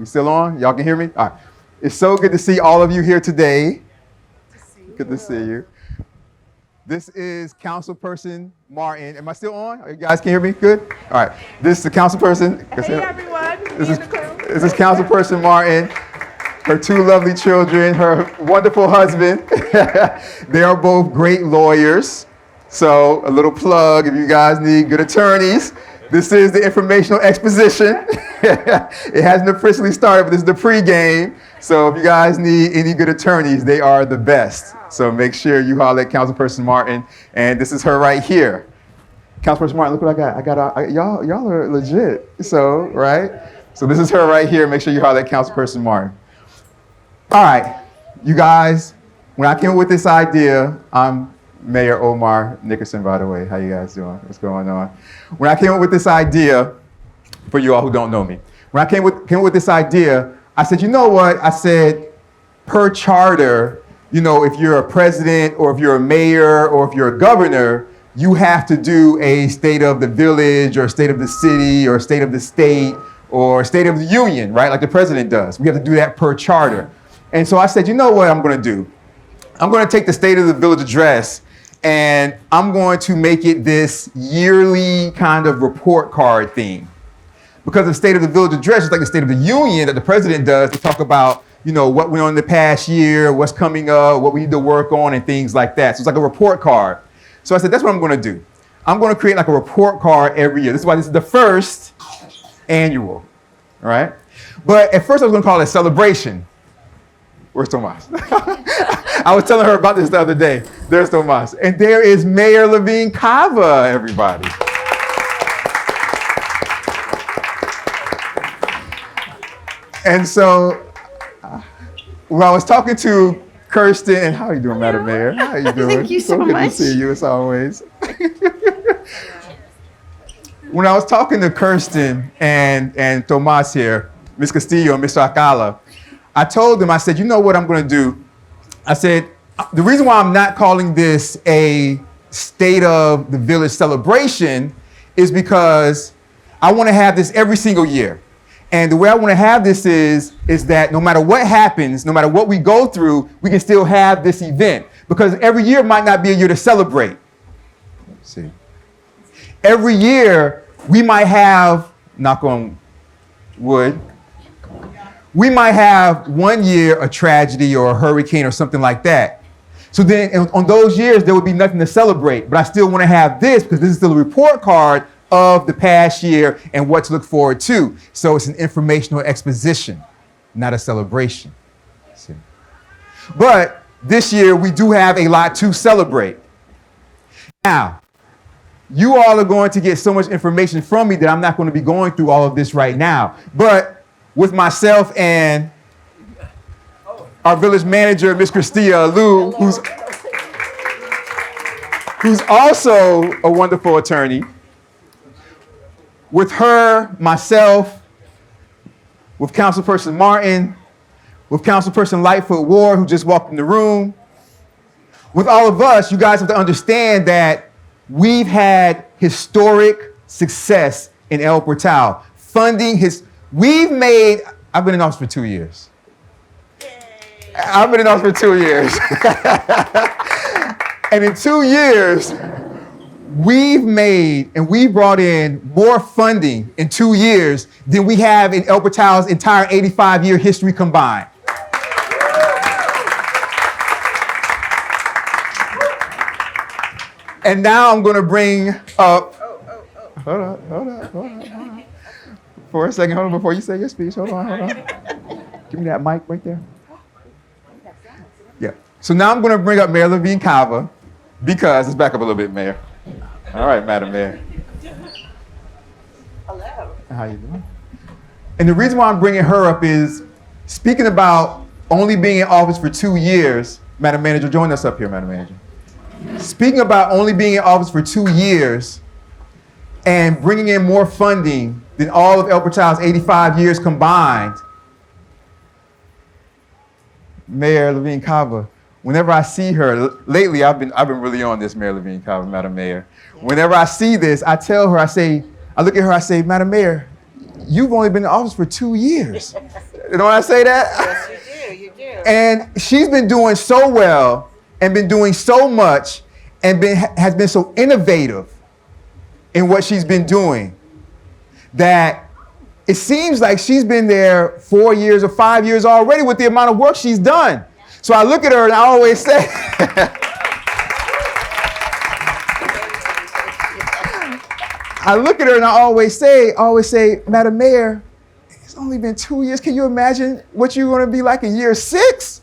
We still on? Y'all can hear me? All right. It's so good to see all of you here today. Good to see you. This is Councilperson Martin. Am I still on? You guys can hear me? Good? All right. This is the councilperson. Hey, everyone. This is Councilperson Martin, her two lovely children, her wonderful husband. They are both great lawyers. So a little plug, if you guys need good attorneys, this is the informational exposition. It hasn't officially started, but this is the pregame. So if you guys need any good attorneys, they are the best. So make sure you holler at Councilperson Martin. And this is her right here. Councilperson Martin, look what I got. Y'all are legit. So, right? So this is her right here. Make sure you holler at Councilperson Martin. All right, you guys, when I came up with this idea, I'm Mayor Omarr Nickerson, by the way. How you guys doing? What's going on? When I came up with this idea, for you all who don't know me, when I came up with this idea, I said, you know what? I said, per charter, you know, if you're a president or if you're a mayor or if you're a governor, you have to do a state of the village or state of the city or state of the state or state of the union, right? Like the president does. We have to do that per charter. And so I said, you know what I'm going to do? I'm going to take the State of the Village address and I'm going to make it this yearly kind of report card theme. Because the State of the Village address is like the State of the Union that the president does to talk about, you know, what went on in the past year, what's coming up, what we need to work on and things like that. So it's like a report card. So I said, that's what I'm going to do. I'm going to create like a report card every year. This is why this is the first annual, all right? But at first I was going to call it a celebration. Where's Tomas? I was telling her about this the other day. There's Tomas. And there is Mayor Levine Cava, everybody. And so, when I was talking to Kirsten, and how are you doing, Madam Mayor? How are you doing? Thank you so good much. to see you, as always. When I was talking to Kirsten and Tomas here, Ms. Castillo and Mr. Acala, I told them, I said, you know what I'm going to do? I said, the reason why I'm not calling this a State of the Village celebration is because I want to have this every single year. And the way I want to have this is that no matter what happens, no matter what we go through, we can still have this event. Because every year might not be a year to celebrate. Let's see. Every year, we might have, knock on wood, we might have one year a tragedy or a hurricane or something like that. So then on those years, there would be nothing to celebrate. But I still want to have this because this is still a report card of the past year and what to look forward to. So it's an informational exposition, not a celebration. See? But this year, we do have a lot to celebrate. Now, you all are going to get so much information from me that I'm not going to be going through all of this right now. But with myself and our village manager, Ms. Christia Lou, who's also a wonderful attorney. With her, myself, with Councilperson Martin, with Councilperson Lightfoot Ward, who just walked in the room. With all of us, you guys have to understand that we've had historic success in El Portal. I've been in office for 2 years. I've been in office for 2 years. And in 2 years, we've brought in more funding in 2 years than we have in El Portal's entire 85-year history combined. And now I'm going to bring up. Hold on. For a second, hold on, before you say your speech. Hold on. Give me that mic right there. Yeah. So now I'm going to bring up Mayor Levine Cava because, let's back up a little bit, Mayor. All right, Madam Mayor. Hello. How you doing? And the reason why I'm bringing her up is, speaking about only being in office for 2 years, Madam Manager, join us up here, Madam Manager. Speaking about only being in office for 2 years and bringing in more funding than all of El Portal's 85 years combined, Mayor Levine Cava, whenever I see her, lately I've been really on this, Mayor Levine Cava, Madam Mayor. Whenever I see this, I tell her, I look at her, I say, Madam Mayor, you've only been in office for 2 years. You know when I say that? Yes, you do. And she's been doing so well and been doing so much and has been so innovative in what she's been doing that it seems like she's been there 4 years or 5 years already with the amount of work she's done. So I look at her and I always say, I always say, Madam Mayor, it's only been 2 years. Can you imagine what you're going to be like in year 6?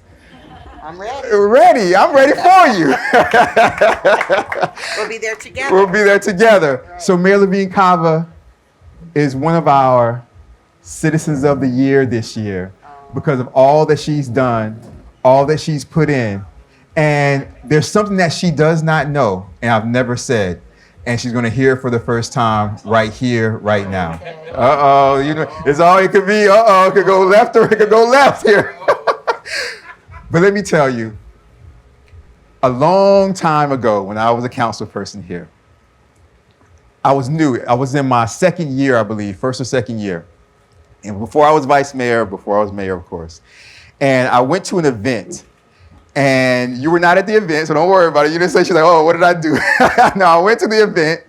I'm ready. Ready. I'm ready for you. We'll be there together. We'll be there together. Right. So Mayor Levine Cava is one of our Citizens of the Year this year because of all that she's done, all that she's put in. And there's something that she does not know, and I've never said. And she's going to hear it for the first time right here, right now. Uh-oh, you know, it's all it could be. Uh-oh, it could go left or it could go left here. But let me tell you, a long time ago when I was a council person here, I was new. I was in my second year, I believe, first or second year. And before I was vice mayor, before I was mayor, of course. And I went to an event. And you were not at the event, so don't worry about it. You didn't say, she's like, oh, what did I do? No, I went to the event.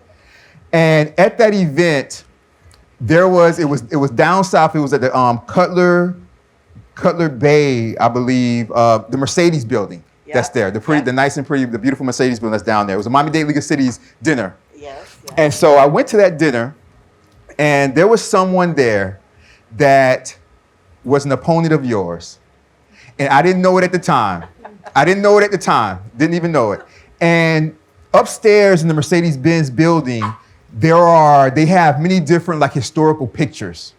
And at that event, it was down south. It was at the Cutler Bay, I believe, the Mercedes building that's there. The nice and pretty, the beautiful Mercedes building that's down there. It was a Miami-Dade League of Cities dinner. Yes. And so I went to that dinner, and there was someone there that was an opponent of yours. And I didn't know it at the time. Didn't even know it. And upstairs in the Mercedes-Benz building, they have many different like historical pictures.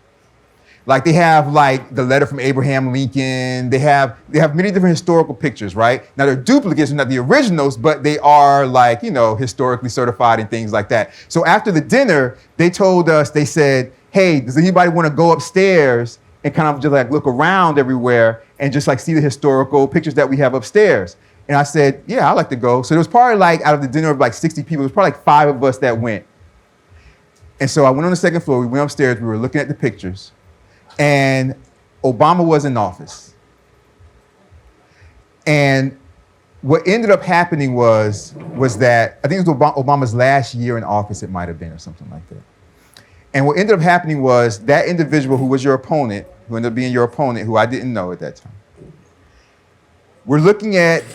Like they have like the letter from Abraham Lincoln. They have many different historical pictures, right? Now they're duplicates, they're not the originals, but they are like, you know, historically certified and things like that. So after the dinner, they said, hey, does anybody want to go upstairs and kind of just like look around everywhere and just like see the historical pictures that we have upstairs? And I said, yeah, I'd like to go. So there was probably like out of the dinner of like 60 people, there was probably like 5 of us that went. And so I went on the second floor, we went upstairs, we were looking at the pictures, and Obama was in office. And what ended up happening was that, I think it was Obama's last year in office, it might have been, or something like that. And what ended up happening was that individual who was your opponent, who ended up being your opponent, who I didn't know at that time, we're looking at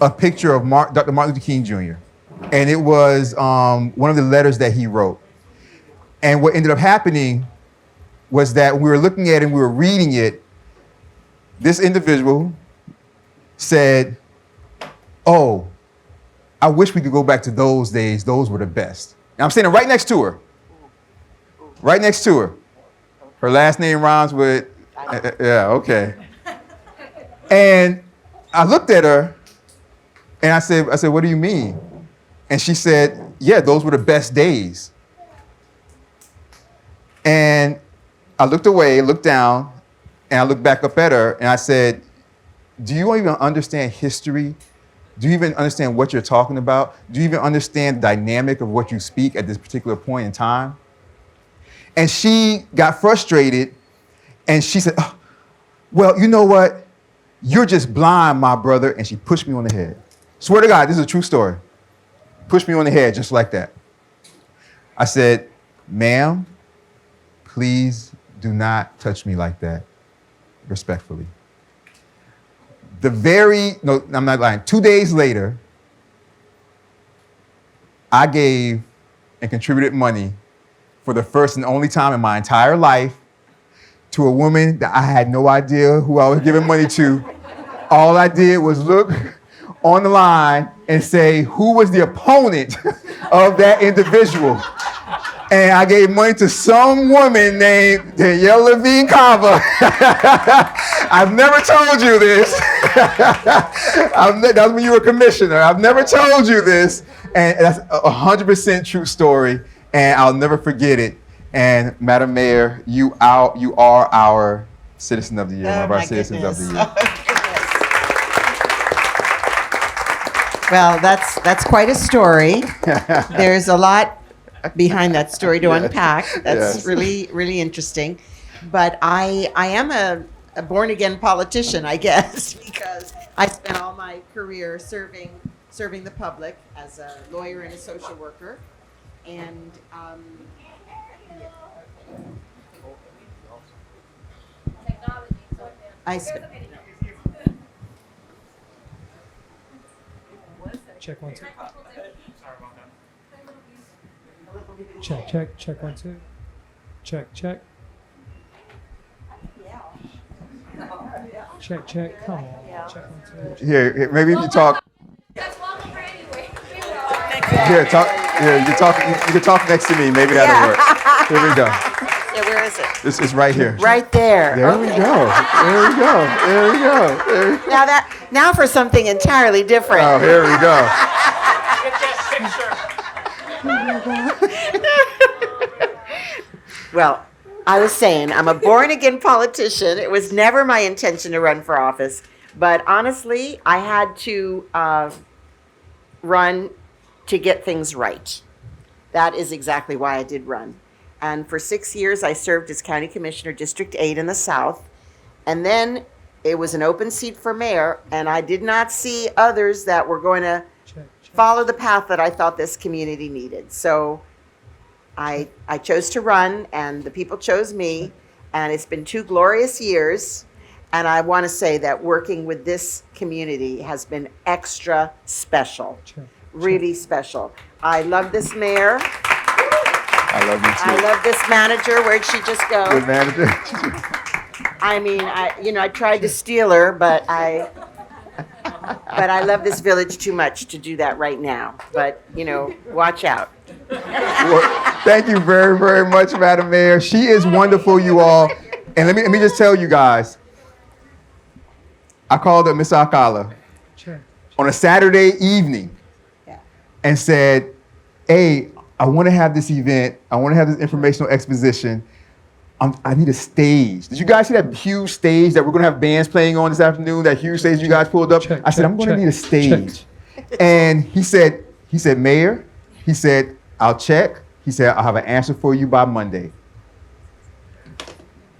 a picture of Dr. Martin Luther King Jr. And it was one of the letters that he wrote. And what ended up happening was that we were looking at it and we were reading it. This individual said, oh, I wish we could go back to those days. Those were the best. And I'm standing right next to her. Right next to her. Her last name rhymes with, yeah, okay. And I looked at her and I said, what do you mean? And she said, yeah, those were the best days. And I looked away, looked down, and I looked back up at her and I said, do you even understand history? Do you even understand what you're talking about? Do you even understand the dynamic of what you speak at this particular point in time? And she got frustrated and she said, oh, well, you know what? You're just blind, my brother. And she pushed me on the head. Swear to God, this is a true story. Pushed me on the head just like that. I said, ma'am, please do not touch me like that, respectfully. No, I'm not lying. 2 days later, I gave and contributed money for the first and only time in my entire life to a woman that I had no idea who I was giving money to. All I did was look on the line and say, who was the opponent of that individual? And I gave money to some woman named Danielle Levine Cava. I've never told you this. That was when you were commissioner. I've never told you this. And that's a 100% true story. And I'll never forget it. And Madam Mayor, you are our Citizen of the Year, one of our Citizens of the Year. Well, that's quite a story. There's a lot behind that story to Yes. unpack. That's Yes. really, really interesting. But I am a born again politician, I guess, because I spent all my career serving the public as a lawyer and a social worker, and I spent. Check 1 2. Check 1 2. Check. Check. Come on. Check 1 2. Here, maybe if you talk. That's welcome for anyway. Here, talk. Here, you talk. You can talk next to me. Maybe that'll work. Here we go. Yeah, where is it? It's right here. Right there. There we go. There we go. There we go. There we go. Now for something entirely different. Oh, here we go. Well, I was saying, I'm a born again politician. It was never my intention to run for office. But honestly, I had to run to get things right. That is exactly why I did run. And for 6 years, I served as County Commissioner, District 8 in the South. And then it was an open seat for mayor, and I did not see others that were going to follow the path that I thought this community needed. So I chose to run, and the people chose me, and it's been 2 glorious years. And I want to say that working with this community has been extra special, really special. I love this mayor. I love you too. I love this manager. Where'd she just go? Good manager. I mean, I tried to steal her, but I love this village too much to do that right now. But, watch out. Well, thank you very, very much, Madam Mayor. She is wonderful, you all. And let me just tell you guys, I called up Miss Alcala on a Saturday evening and said, hey, I want to have this event. I want to have this informational exposition. I need a stage. Did you guys see that huge stage that we're going to have bands playing on this afternoon? That huge stage you guys pulled up? I said, I'm going to need a stage. And he said, Mayor, he said, I'll check. He said, I'll have an answer for you by Monday.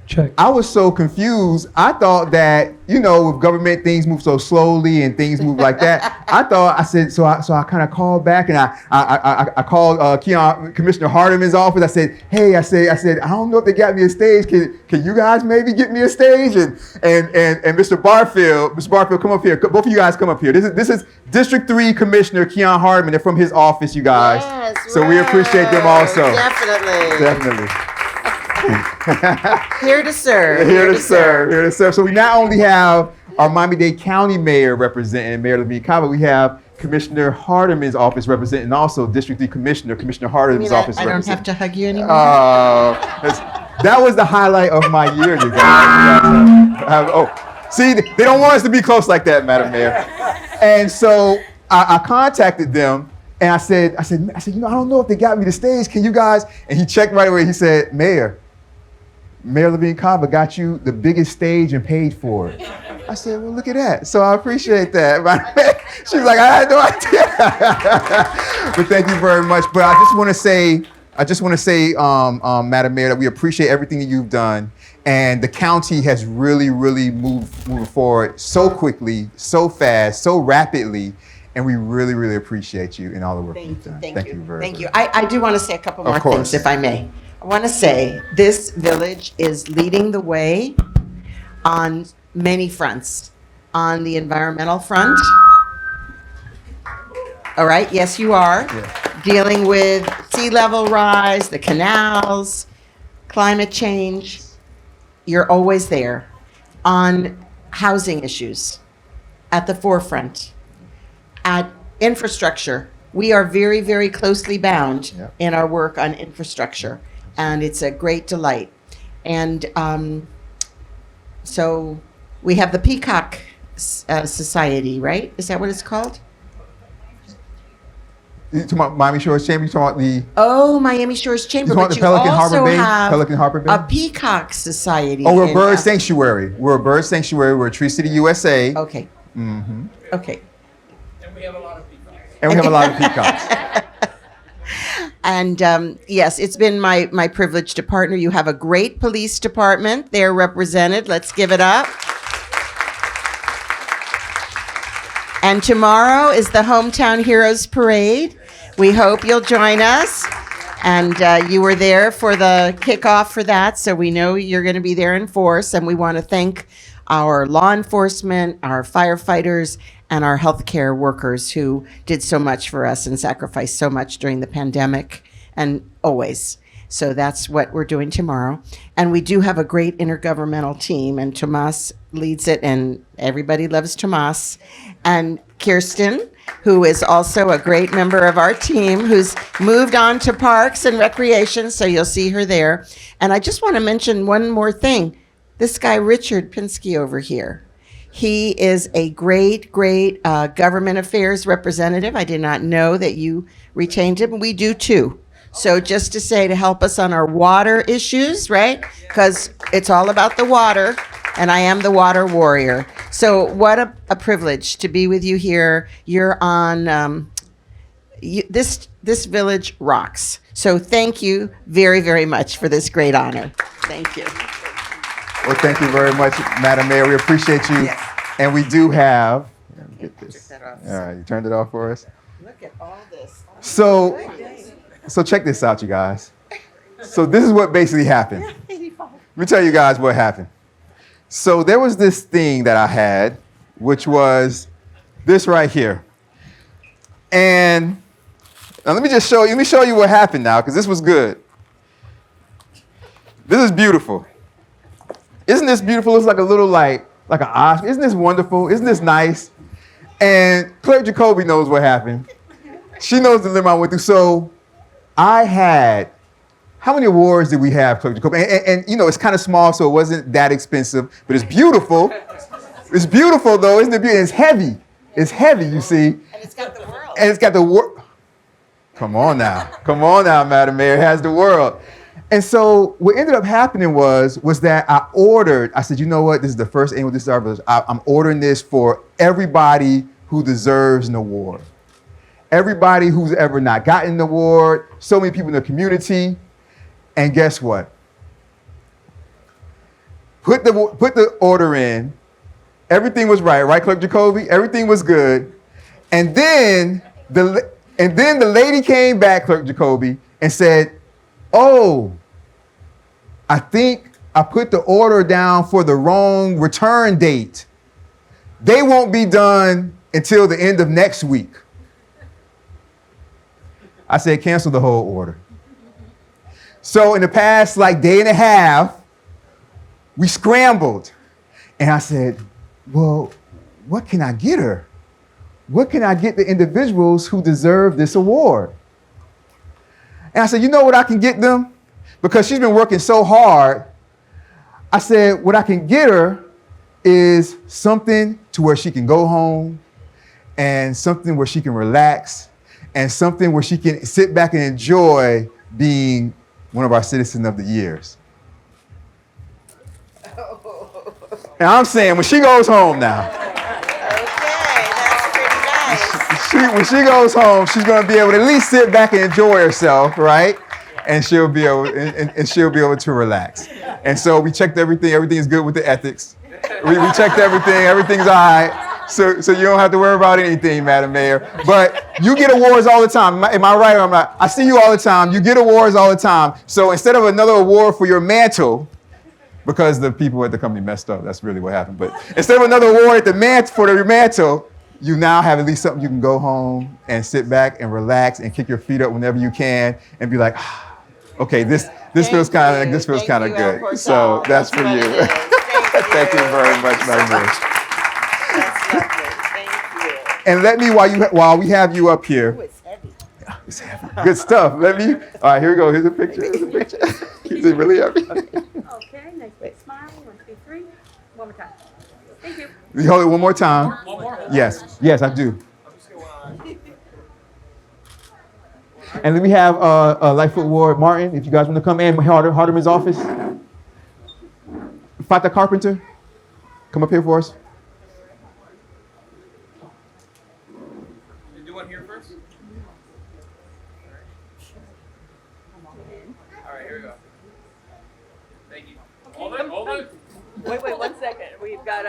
Check. I was so confused. I thought that, with government, things move so slowly and things move like that. I said, so I kind of called back and I called Commissioner Hardeman's office. I said, hey, I said, I don't know if they got me a stage. Can you guys maybe get me a stage? And Mr. Barfield, come up here. Both of you guys come up here. This is District 3 Commissioner Keon Hardeman. They're from his office, you guys. Yes, so we appreciate them also. Definitely. Here to serve. Here to serve. So we not only have our Miami-Dade County Mayor representing Mayor Levine Cava, we have Commissioner Hardeman's office representing also District 3 Commissioner Hardeman's office I don't representing. have to hug you anymore. That was the highlight of my year, you guys. See, they don't want us to be close like that, Madam Mayor. And so I contacted them. And I said, I don't know if they got me the stage. Can you guys? And he checked right away. He said, Mayor Levine Cava got you the biggest stage and paid for it. I said, well, look at that. So I appreciate that. She's like, I had no idea. But thank you very much. But I just want to say, Madam Mayor, that we appreciate everything that you've done. And the county has really, really moved forward so quickly, so fast, so rapidly. And we really, really appreciate you and all the work you've done. Thank you. very Thank much. you. I do want to say a couple more course. things, if I may. I want to say this village is leading the way on many fronts. On the environmental front. All right, yes, you are. Yeah. Dealing with sea level rise, the canals, climate change. You're always there. On housing issues, at the forefront. At infrastructure, we are very, very closely bound in our work on infrastructure, and it's a great delight. And so we have the Peacock Society, right? Is that what it's called? You talking about Miami Shores Chamber? You talking about Oh, Miami Shores Chamber, You talking but you about the Pelican also Harbor Bay? have Pelican Harbor Bay? a Peacock Society. Oh, we're a in- bird sanctuary. We're a bird sanctuary. We're a Tree City, USA. Okay. Mm-hmm. Okay. And we have a lot of people. And we have a lot of peacocks. And yes, it's been my privilege to partner. You have a great police department. They're represented. Let's give it up. And tomorrow is the Hometown Heroes Parade. We hope you'll join us. And you were there for the kickoff for that, so we know you're going to be there in force. And we want to thank our law enforcement, our firefighters, and our healthcare workers who did so much for us and sacrificed so much during the pandemic and always. So that's what we're doing tomorrow. And we do have a great intergovernmental team, and Tomas leads it, and everybody loves Tomas. And Kirsten, who is also a great member of our team, who's moved on to Parks and Recreation, so you'll see her there. And I just want to mention one more thing. This guy, Richard Pinsky over here, he is a great government affairs representative. I did not know that you retained him. We do too. So just to say, to help us on our water issues, right? Because it's all about the water, and I am the water warrior. So what a privilege to be with you here. You're on, this village rocks. So thank you very, very much for this great honor. Thank you. Well, thank you very much, Madam Mayor. We appreciate you. Yes. And we do have, let me get this. Took that off. All right, you turned it off for us. Look at all this. So check this out, you guys. So this is what basically happened. Let me tell you guys what happened. So there was this thing that I had, which was this right here. And now let me show you what happened now, because this was good. This is beautiful. Isn't this beautiful? It's like a little like an Oscar. Isn't this wonderful? Isn't this nice? And Clerk Jacoby knows what happened. She knows the dilemma I went through. So I had, how many awards did we have, Clerk Jacoby? And you know, it's kind of small, so it wasn't that expensive, but it's beautiful. It's beautiful, though, isn't it beautiful? It's heavy. It's heavy, you see. And it's got the world. And it's got the world. Come on now, Madam Mayor. It has the world. And so what ended up happening was that I said, you know what? This is the first annual Disability. I'm ordering this for everybody who deserves an award. Everybody who's ever not gotten an award, so many people in the community. And guess what? Put the order in. Everything was right, Clerk Jacoby? Everything was good. And then the lady came back, Clerk Jacoby, and said, oh, I think I put the order down for the wrong return date. They won't be done until the end of next week. I said, cancel the whole order. So in the past day and a half, we scrambled. And I said, well, what can I get her? What can I get the individuals who deserve this award? And I said, you know what I can get them? Because she's been working so hard. I said, what I can get her is something to where she can go home, and something where she can relax, and something where she can sit back and enjoy being one of our Citizen of the Years. And I'm saying, when she goes home now, when she goes home, she's going to be able to at least sit back and enjoy herself, right? And she'll be able to relax. And so we checked everything. Everything is good with the ethics. We checked everything. Everything's all right. So you don't have to worry about anything, Madam Mayor. But you get awards all the time. Am I right or am I not? I see you all the time. You get awards all the time. So instead of another award for your mantle, because the people at the company messed up, that's really what happened. But instead of another award at for your mantle, you now have at least something you can go home and sit back and relax and kick your feet up whenever you can and be like, okay, this feels kind of good. So that's for you. Thank you very much, Madam Mayor. That's lovely. Thank you. And let me, while we have you up here. It's heavy. It's heavy. Good stuff. All right, here we go. Here's a picture. Is it really heavy? Okay, nice big smile. 1, 2, 3. One more time. Thank you. We hold it one more time. One more? Yes, I do. And then we have Lightfoot Ward Martin, if you guys want to come in, Hardeman's office. Fata Carpenter, come up here for us. You do one here first? got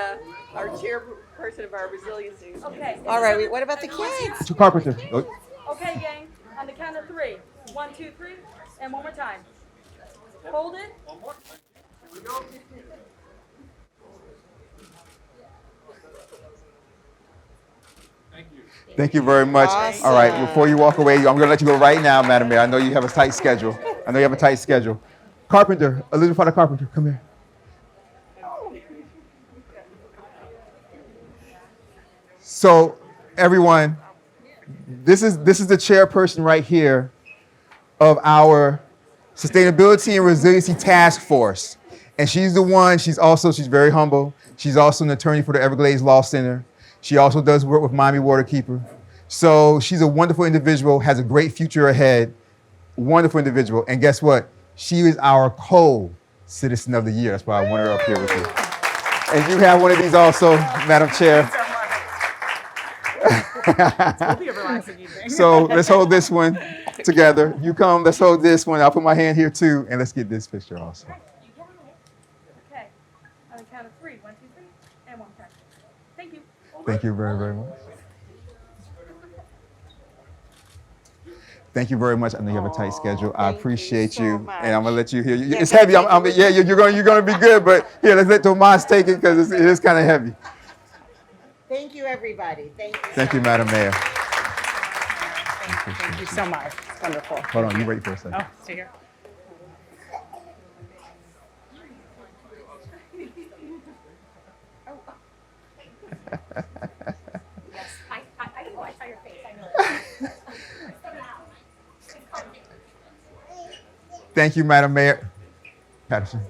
our chairperson of our resiliency. Okay. All right, what about the kids? To Carpenter. Okay, gang. On the count of 3. 1, 2, 3, and one more time. Hold it. Thank you very much. Awesome. All right, before you walk away, I'm going to let you go right now, Madam Mayor. I know you have a tight schedule. Carpenter, Elizabeth Potter Carpenter, come here. So, everyone, this is the chairperson right here of our Sustainability and Resiliency Task Force. And she's very humble. She's also an attorney for the Everglades Law Center. She also does work with Miami Waterkeeper. So she's a wonderful individual, has a great future ahead, wonderful individual. And guess what? She is our co-citizen of the year. That's why I want her up here with you. And you have one of these also, Madam Chair. It'll be a relaxing evening. So let's hold this one together. You come, let's hold this one. I'll put my hand here too, and let's get this picture also. Okay. On the count of 3. 1, 2, 3, and one time. Thank you. Thank you very, very much. Thank you very much. I know you have a tight schedule. I thank you appreciate so you, much. and I'm gonna let you hear. Yeah, It's can I heavy. take it? You're gonna be good, but here, let's let Tomas take it because it is kind of heavy. Thank you, everybody. Thank you. Thank you, Madam Mayor. Thank you so much. It's wonderful. Hold on, you wait for a second. Oh, stay here. Yes, I know. I saw your face. I know. Thank you, Madam Mayor. Patterson,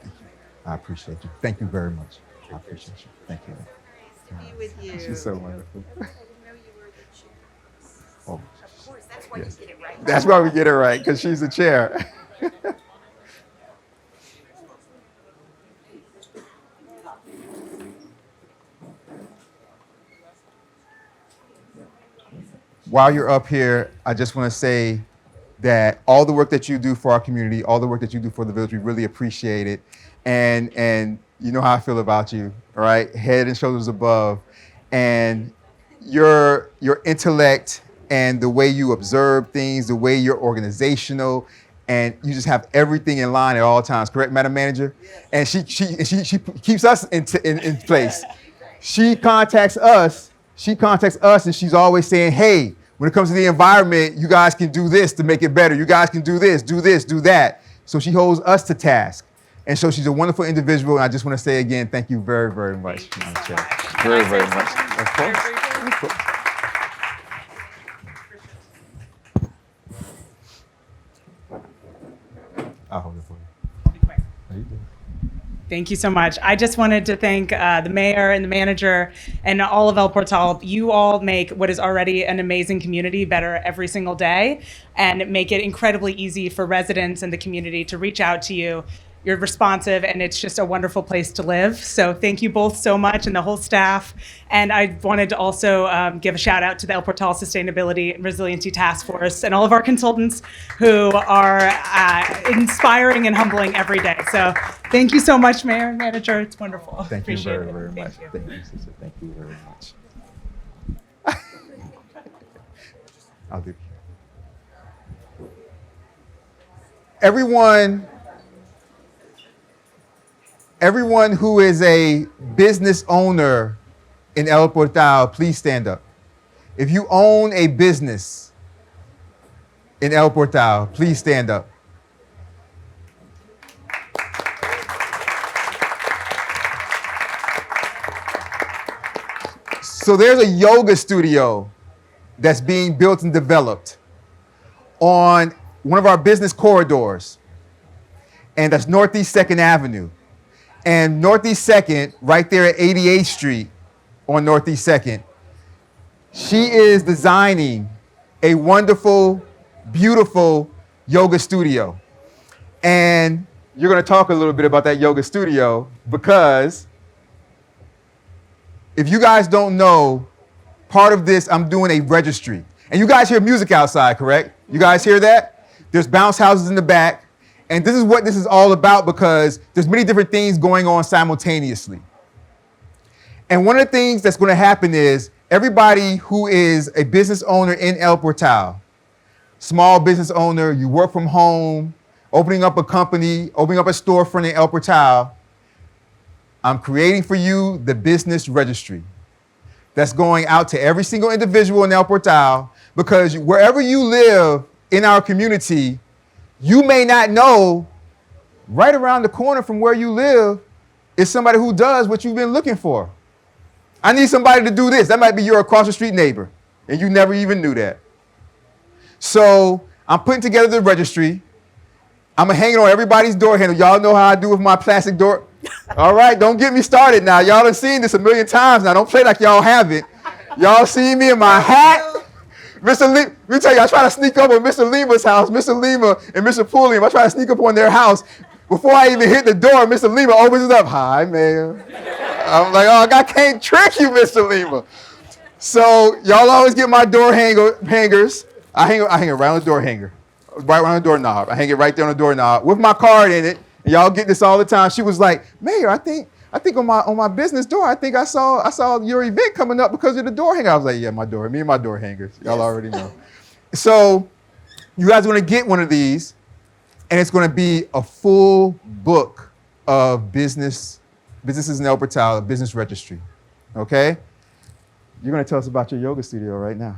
thank you. I appreciate you. Thank you very much. I appreciate you. Thank you. Be with you. She's so wonderful. Oh, Of course, that's why yes. you get it right. That's why we get it right, because she's the chair. While you're up here, I just want to say that all the work that you do for our community, all the work that you do for the village, we really appreciate it. And you know how I feel about you, all right? Head and shoulders above. And your intellect and the way you observe things, the way you're organizational, and you just have everything in line at all times. Correct, Madam Manager? Yes. And she keeps us in place. She contacts us, and she's always saying, hey, when it comes to the environment, you guys can do this to make it better. You guys can do this, do that. So she holds us to task. And so she's a wonderful individual. And I just want to say again, thank you very, very much. Thank you so much. Very, Can I say very much. something? Of course. Very briefly? Of course. I'll hold it for you. I'll be quick. How you doing? Thank you so much. I just wanted to thank the mayor and the manager and all of El Portal. You all make what is already an amazing community better every single day and make it incredibly easy for residents and the community to reach out to you. You're responsive, and it's just a wonderful place to live. So thank you both so much and the whole staff. And I wanted to also give a shout out to the El Portal Sustainability and Resiliency Task Force and all of our consultants who are inspiring and humbling every day. So thank you so much, Mayor and Manager. It's wonderful. Thank you Appreciate very, it. very much. Thank you. Thank you, sister. Thank you very much. I'll do it. Everyone who is a business owner in El Portal, please stand up. If you own a business in El Portal, please stand up. So there's a yoga studio that's being built and developed on one of our business corridors, and that's Northeast 2nd Avenue. And Northeast 2nd, right there at 88th Street on Northeast 2nd, she is designing a wonderful, beautiful yoga studio. And you're going to talk a little bit about that yoga studio because if you guys don't know, part of this, I'm doing a registry. And you guys hear music outside, correct? You guys hear that? There's bounce houses in the back. And this is what this is all about because there's many different things going on simultaneously. And one of the things that's going to happen is everybody who is a business owner in El Portal, small business owner, you work from home, opening up a company, opening up a storefront in El Portal, I'm creating for you the business registry that's going out to every single individual in El Portal, because wherever you live in our community, you may not know right around the corner from where you live is somebody who does what you've been looking for. I need somebody to do this. That might be your across the street neighbor, and you never even knew that. So I'm putting together the registry. I'm gonna hang it on everybody's door handle. Y'all know how I do with my plastic door. All right, don't get me started now. Y'all have seen this a million times now. Don't play like y'all haven't. Y'all see me in my hat. Mr. Lima, let me tell you, I try to sneak up on Mr. Lima's house. Mr. Lima and Mr. Pulliam, I try to sneak up on their house. Before I even hit the door, Mr. Lima opens it up. Hi, Mayor. I'm like, oh, I can't trick you, Mr. Lima. So y'all always get my door hangers. I hang it right on the door hanger, right around the doorknob. I hang it right there on the doorknob with my card in it. And y'all get this all the time. She was like, Mayor, I think on my business door, I think I saw your event coming up because of the door hanger. I was like, yeah, me and my door hangers. Y'all already know. So you guys are gonna get one of these, and it's gonna be a full book of businesses in El Portal, a business registry. Okay? You're gonna tell us about your yoga studio right now.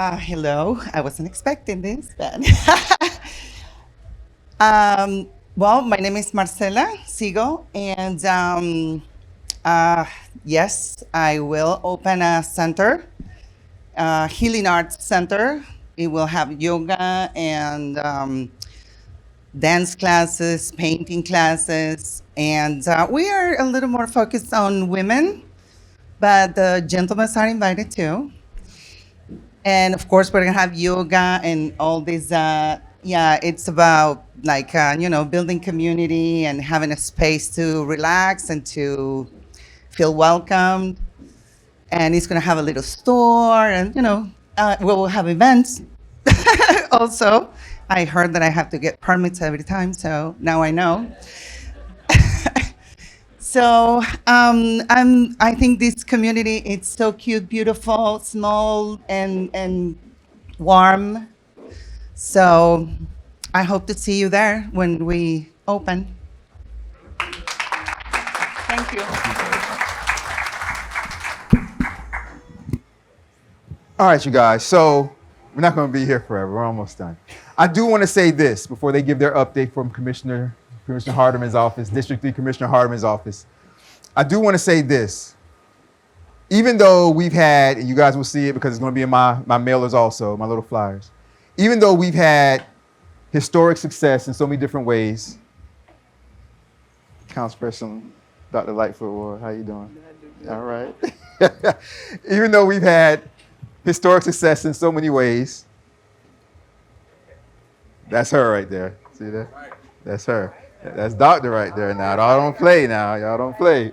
Hello, I wasn't expecting this, but well, my name is Marcela Sigo, and yes, I will open a center, healing arts center. It will have yoga and dance classes, painting classes, and we are a little more focused on women, but the gentlemen are invited too. And of course, we're gonna have yoga and all this. It's about like building community and having a space to relax and to feel welcomed. And it's gonna have a little store, and we will have events. Also, I heard that I have to get permits every time, so now I know. So I think this community, it's so cute, beautiful, small, and warm. So I hope to see you there when we open. Thank you. All right, you guys. So we're not going to be here forever. We're almost done. I do want to say this before they give their update from Commissioner Hardeman's office, District 3 Commissioner Hardeman's office. I do want to say this. Even though we've had, and you guys will see it because it's going to be in my mailers also, my little flyers. Even though we've had historic success in so many different ways. Councilperson Dr. Lightfoot Ward, how you doing? All right. Even though we've had historic success in so many ways. That's her right there. See that? That's her. That's Doctor right there now. Y'all don't play now. Y'all don't play.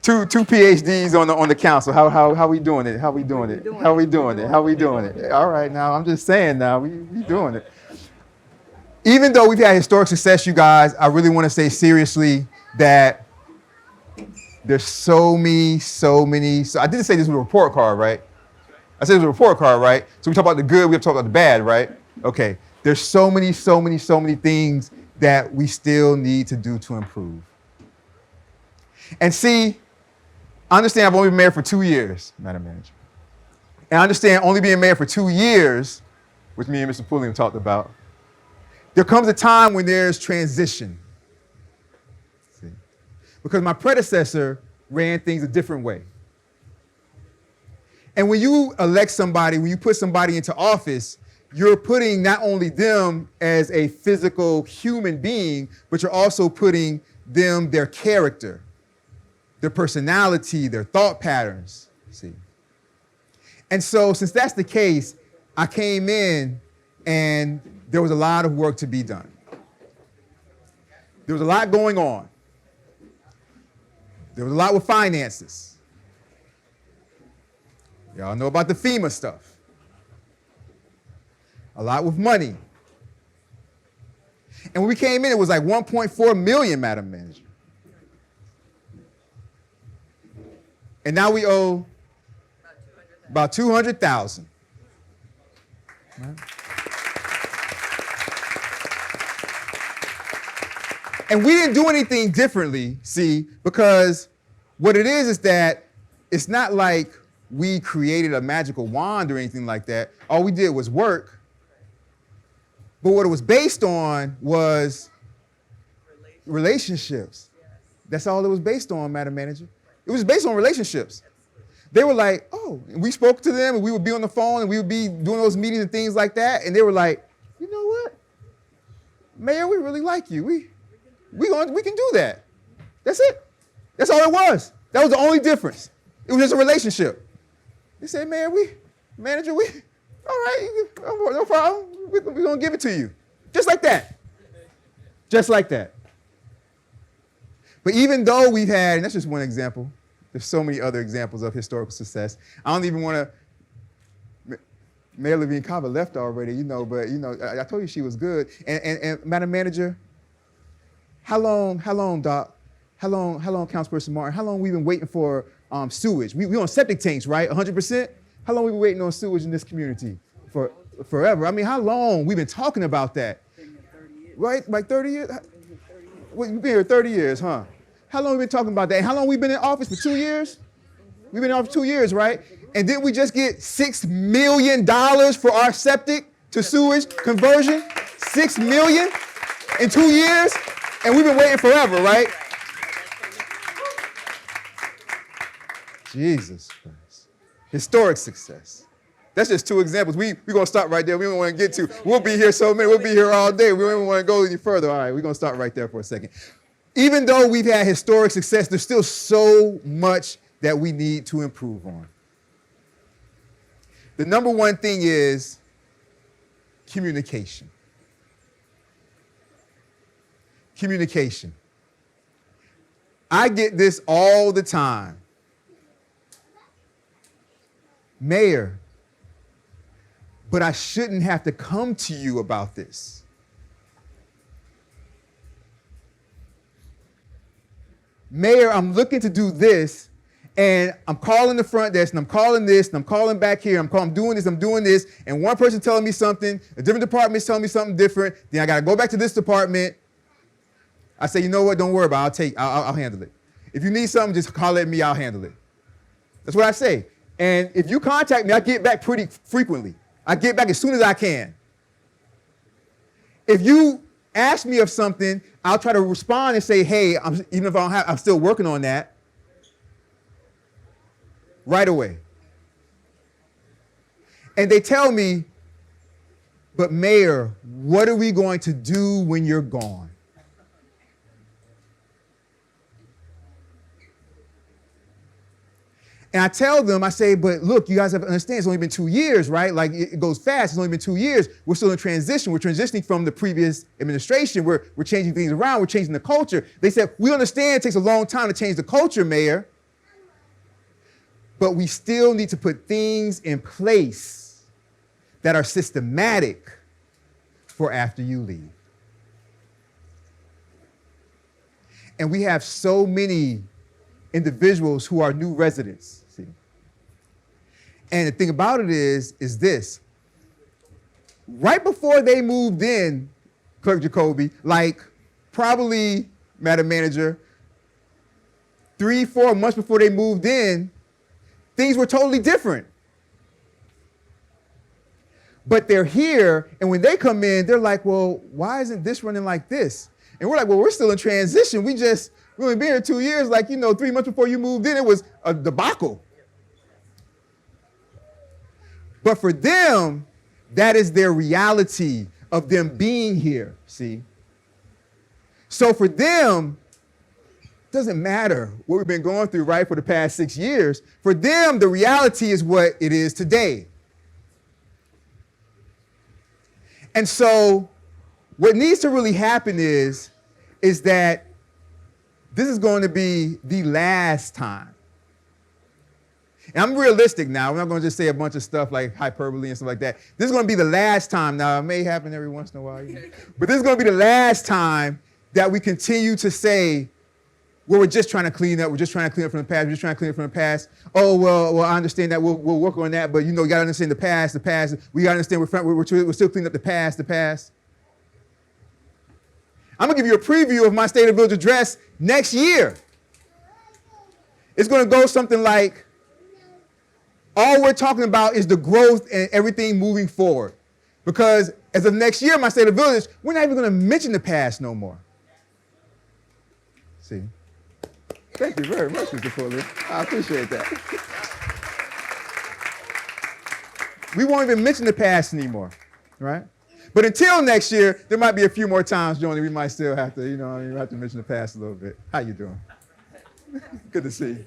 two PhDs on the council. How we doing it? How we doing it? How we doing it? How we doing it? All right, now I'm just saying now we doing it. Even though we've had historic success, you guys, I really want to say seriously that there's so many. So I didn't say this was a report card, right? I said it was a report card, right? So we talk about the good, we have to talk about the bad, right? Okay. There's so many things that we still need to do to improve. And see, I understand I've only been mayor for 2 years, Madam Manager. And I understand only being mayor for 2 years, which me and Mr. Pulliam talked about, there comes a time when there's transition. See? Because my predecessor ran things a different way. And when you elect somebody, when you put somebody into office, you're putting not only them as a physical human being, but you're also putting them, their character, their personality, their thought patterns, see. And so since that's the case, I came in and there was a lot of work to be done. There was a lot going on. There was a lot with finances. Y'all know about the FEMA stuff. A lot with money. And when we came in, it was like 1.4 million, Madam Manager. And now we owe about 200,000. And we didn't do anything differently, see, because what it is that it's not like we created a magical wand or anything like that. All we did was work. But what it was based on was relationships. That's all it was based on, Madam Manager. It was based on relationships. They were like, oh, and we spoke to them and we would be on the phone and we would be doing those meetings and things like that. And they were like, you know what? Mayor, we really like you. We can do that. That's it. That's all it was. That was the only difference. It was just a relationship. They said, Mayor, Manager, all right, no problem. We're going to give it to you. Just like that. Just like that. But even though we've had, and that's just one example, there's so many other examples of historical success. I don't even want to, Mayor Levine Cava left already, but I told you she was good. And Madam Manager, how long, Doc? How long, Councilperson Martin? How long we been waiting for sewage? We on septic tanks, right? 100%? How long we been waiting on sewage in this community? For forever. I mean, how long we been talking about that? Right? Like 30 years? We've been here 30 years, huh? How long we been talking about that? And how long we been in office? For 2 years? We've been in office 2 years, right? And didn't we just get $6 million for our septic to sewage conversion? $6 million in 2 years? And we've been waiting forever, right? Jesus Christ. Historic success. That's just 2 examples. We're going to stop right there. We don't want to get to. We'll be here so many. We'll be here all day. We don't even want to go any further. All right, we're going to stop right there for a second. Even though we've had historic success, there's still so much that we need to improve on. The number one thing is communication. Communication. I get this all the time. Mayor, but I shouldn't have to come to you about this. Mayor, I'm looking to do this, and I'm calling the front desk, and I'm calling this, and I'm calling back here, I'm doing this, and one person telling me something, a different department is telling me something different, then I gotta go back to this department. I say, you know what, don't worry about it, I'll handle it. If you need something, just call at me, I'll handle it. That's what I say. And if you contact me, I get back pretty frequently. I get back as soon as I can. If you ask me of something, I'll try to respond and say, hey, even if I don't have, I'm still working on that. Right away. And they tell me, but Mayor, what are we going to do when you're gone? And I tell them, I say, but look, you guys have to understand, it's only been 2 years, right? Like, it goes fast. It's only been 2 years. We're still in transition. We're transitioning from the previous administration. We're changing things around. We're changing the culture. They said, we understand it takes a long time to change the culture, Mayor, but we still need to put things in place that are systematic for after you leave. And we have so many individuals who are new residents, see. And the thing about it is this. Right before they moved in, Clerk Jacoby, like probably, Madam Manager, 3-4 months before they moved in, things were totally different. But they're here, and when they come in, they're like, well, why isn't this running like this? And we're like, well, we're still in transition. We've only been here 2 years, 3 months before you moved in, it was a debacle. But for them, that is their reality of them being here, see? So for them, it doesn't matter what we've been going through, right, for the past 6 years. For them, the reality is what it is today. And so what needs to really happen is that this is going to be the last time. And I'm realistic now. I'm not going to just say a bunch of stuff like hyperbole and stuff like that. This is going to be the last time. Now, it may happen every once in a while, but this is going to be the last time that we continue to say, well, we're just trying to clean up. We're just trying to clean up from the past. We're just trying to clean up from the past. Oh, well, I understand that. We'll work on that. But, you got to understand the past. We got to understand we're still cleaning up the past. I'm going to give you a preview of my State of Village address next year. It's going to go something like, all we're talking about is the growth and everything moving forward. Because as of next year, my State of Village, we're not even going to mention the past no more. See? Thank you very much, Mr. Fuller. I appreciate that. We won't even mention the past anymore, right? But until next year, there might be a few more times, Joni, we might still have to, we have to mention the past a little bit. How you doing? Good to see you.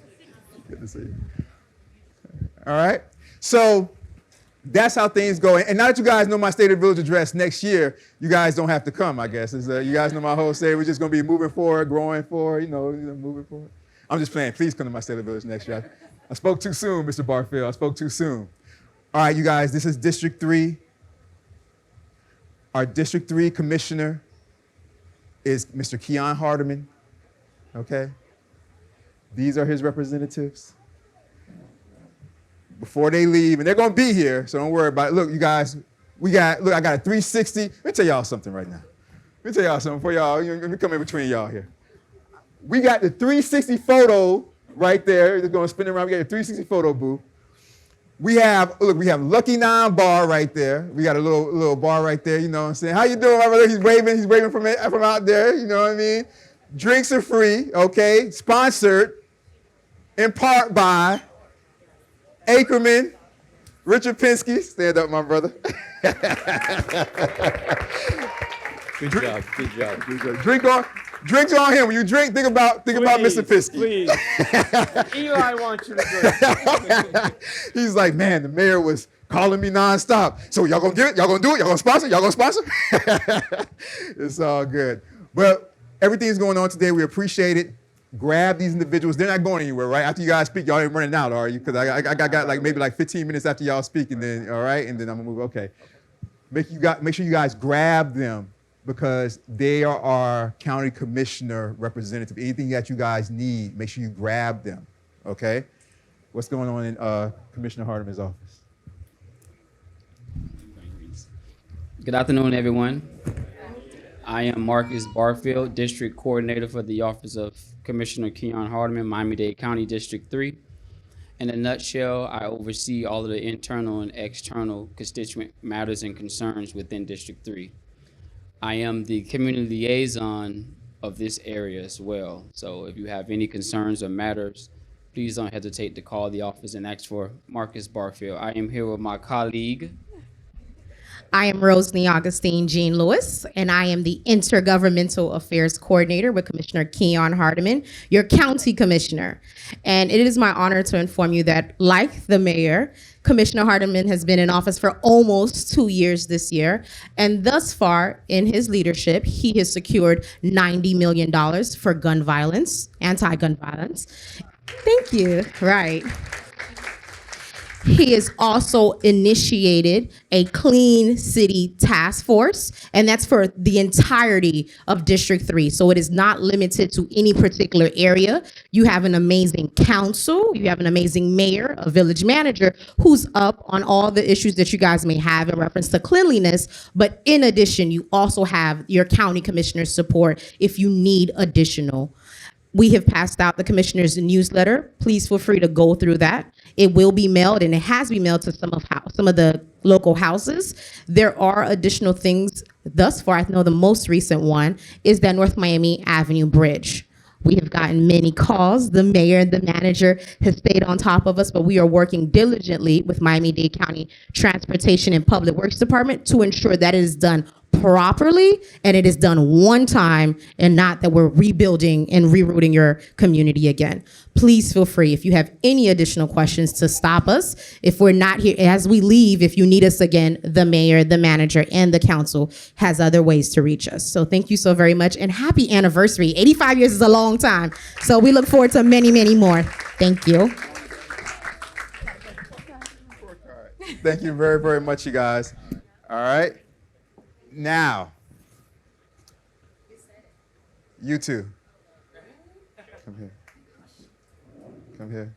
Good to see you. All right? So that's how things go. And now that you guys know my State of Village address next year, you guys don't have to come, I guess. You guys know my whole say. We're just going to be moving forward, growing forward, moving forward. I'm just playing. Please come to my State of Village next year. I spoke too soon, Mr. Barfield. I spoke too soon. All right, you guys, this is District 3. Our District 3 commissioner is Mr. Keon Hardeman, okay? These are his representatives. Before they leave, and they're gonna be here, so don't worry about it. Look, you guys, I got a 360. Let me tell y'all something right now. Let me tell y'all something before y'all, let me come in between y'all here. We got the 360 photo right there. It's gonna spin around. We got the 360 photo booth. We have Lucky 9 bar right there. We got a little bar right there, you know what I'm saying? How you doing, my brother? He's waving from out there, you know what I mean? Drinks are free, okay? Sponsored in part by Ackerman, Richard Pinsky. Stand up, my brother. Good job. Drinks on him. When you drink, think about Mr. Pinsky. Please. Eli wants you to drink. He's like, man, the mayor was calling me nonstop. So y'all gonna give it? Y'all gonna do it? Y'all gonna sponsor? It's all good. But everything's going on today. We appreciate it. Grab these individuals. They're not going anywhere, right? After you guys speak, y'all ain't running out, are you? Because I got maybe 15 minutes after y'all speak, and then, all right? And then I'm gonna move, okay. Make sure you guys grab them, because they are our county commissioner representative. Anything that you guys need, make sure you grab them, okay? What's going on in Commissioner Hardeman's office? Good afternoon, everyone. I am Marcus Barfield, District Coordinator for the Office of Commissioner Keon Hardeman, Miami-Dade County District 3. In a nutshell, I oversee all of the internal and external constituent matters and concerns within District 3. I am the community liaison of this area as well. So if you have any concerns or matters, please don't hesitate to call the office and ask for Marcus Barfield. I am here with my colleague. I am Rosalie Augustine Jean Lewis, and I am the Intergovernmental Affairs Coordinator with Commissioner Keon Hardeman, your county commissioner. And it is my honor to inform you that, like the mayor, Commissioner Hardeman has been in office for almost 2 years this year. And thus far, in his leadership, he has secured $90 million for gun violence, anti-gun violence. Thank you. Right. He has also initiated a Clean City Task Force, and that's for the entirety of District 3. So it is not limited to any particular area. You have an amazing council, you have an amazing mayor, a village manager who's up on all the issues that you guys may have in reference to cleanliness. But in addition, you also have your county commissioner's support if you need additional. We have passed out the commissioner's newsletter. Please feel free to go through that. It will be mailed, and it has been mailed to some of the local houses. There are additional things thus far. I know the most recent one is that North Miami Avenue Bridge. We have gotten many calls. The mayor and the manager has stayed on top of us, but we are working diligently with Miami-Dade County Transportation and Public Works Department to ensure that it is done properly and it is done one time, and not that we're rebuilding and rerouting your community again. Please feel free, if you have any additional questions, to stop us. If we're not here, as we leave, if you need us again, the mayor, the manager, and the council has other ways to reach us. So thank you so very much, and happy anniversary. 85 years is a long time. So we look forward to many, many more. Thank you. Thank you very, very much, you guys. All right. Now, you two. Come here. Come here.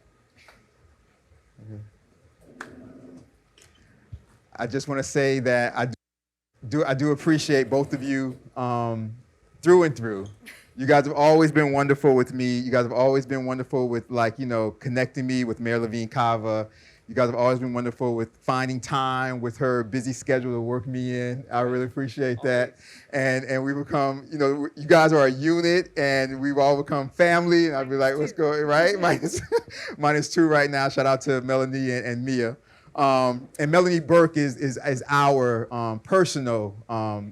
Come here. I just want to say that I do appreciate both of you through and through. You guys have always been wonderful with me. You guys have always been wonderful with, like, you know, connecting me with Mayor Levine Cava. You guys have always been wonderful with finding time with her busy schedule to work me in. I really appreciate that. And we become, you know, you guys are a unit, and we've all become family. And I'd be like, let's go, right? Minus two right now. Shout out to Melanie and Mia. And Melanie Burke is our personal,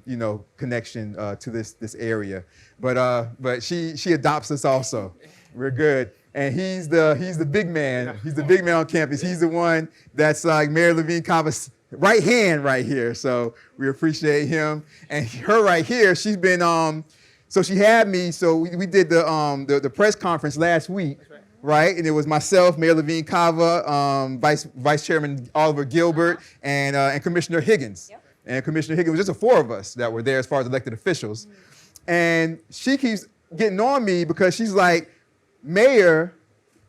you know, connection to this area. But she adopts us also. We're good. And he's the big man. He's the big man on campus. He's the one that's like Mayor Levine Cava's right hand right here. So we appreciate him. And her right here, she's been so she had me. So we did the press conference last week. Right, and it was myself, Mayor Levine Cava, Vice Chairman Oliver Gilbert, and Commissioner Higgins. Yep. And Commissioner Higgins was just the four of us that were there as far as elected officials. And she keeps getting on me because she's like, Mayor,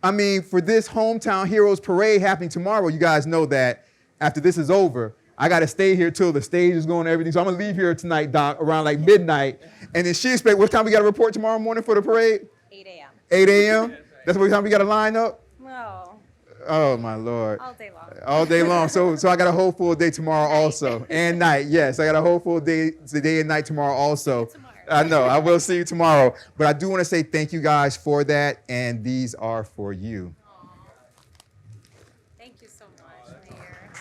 I mean, for this Hometown Heroes Parade happening tomorrow, you guys know that after this is over, I got to stay here till the stage is going and everything. So I'm going to leave here tonight, Doc, around like midnight. And then she expects, what time we got to report tomorrow morning for the parade? 8 a.m. 8 a.m.? That's what time we got to line up? No. Oh, my Lord. All day long. All day long. So I got a whole full day tomorrow also. And night, yes. I got a whole full day, day and night tomorrow also. I know. I will see you tomorrow. But I do want to say thank you guys for that. And these are for you. Thank you so much, Mayor.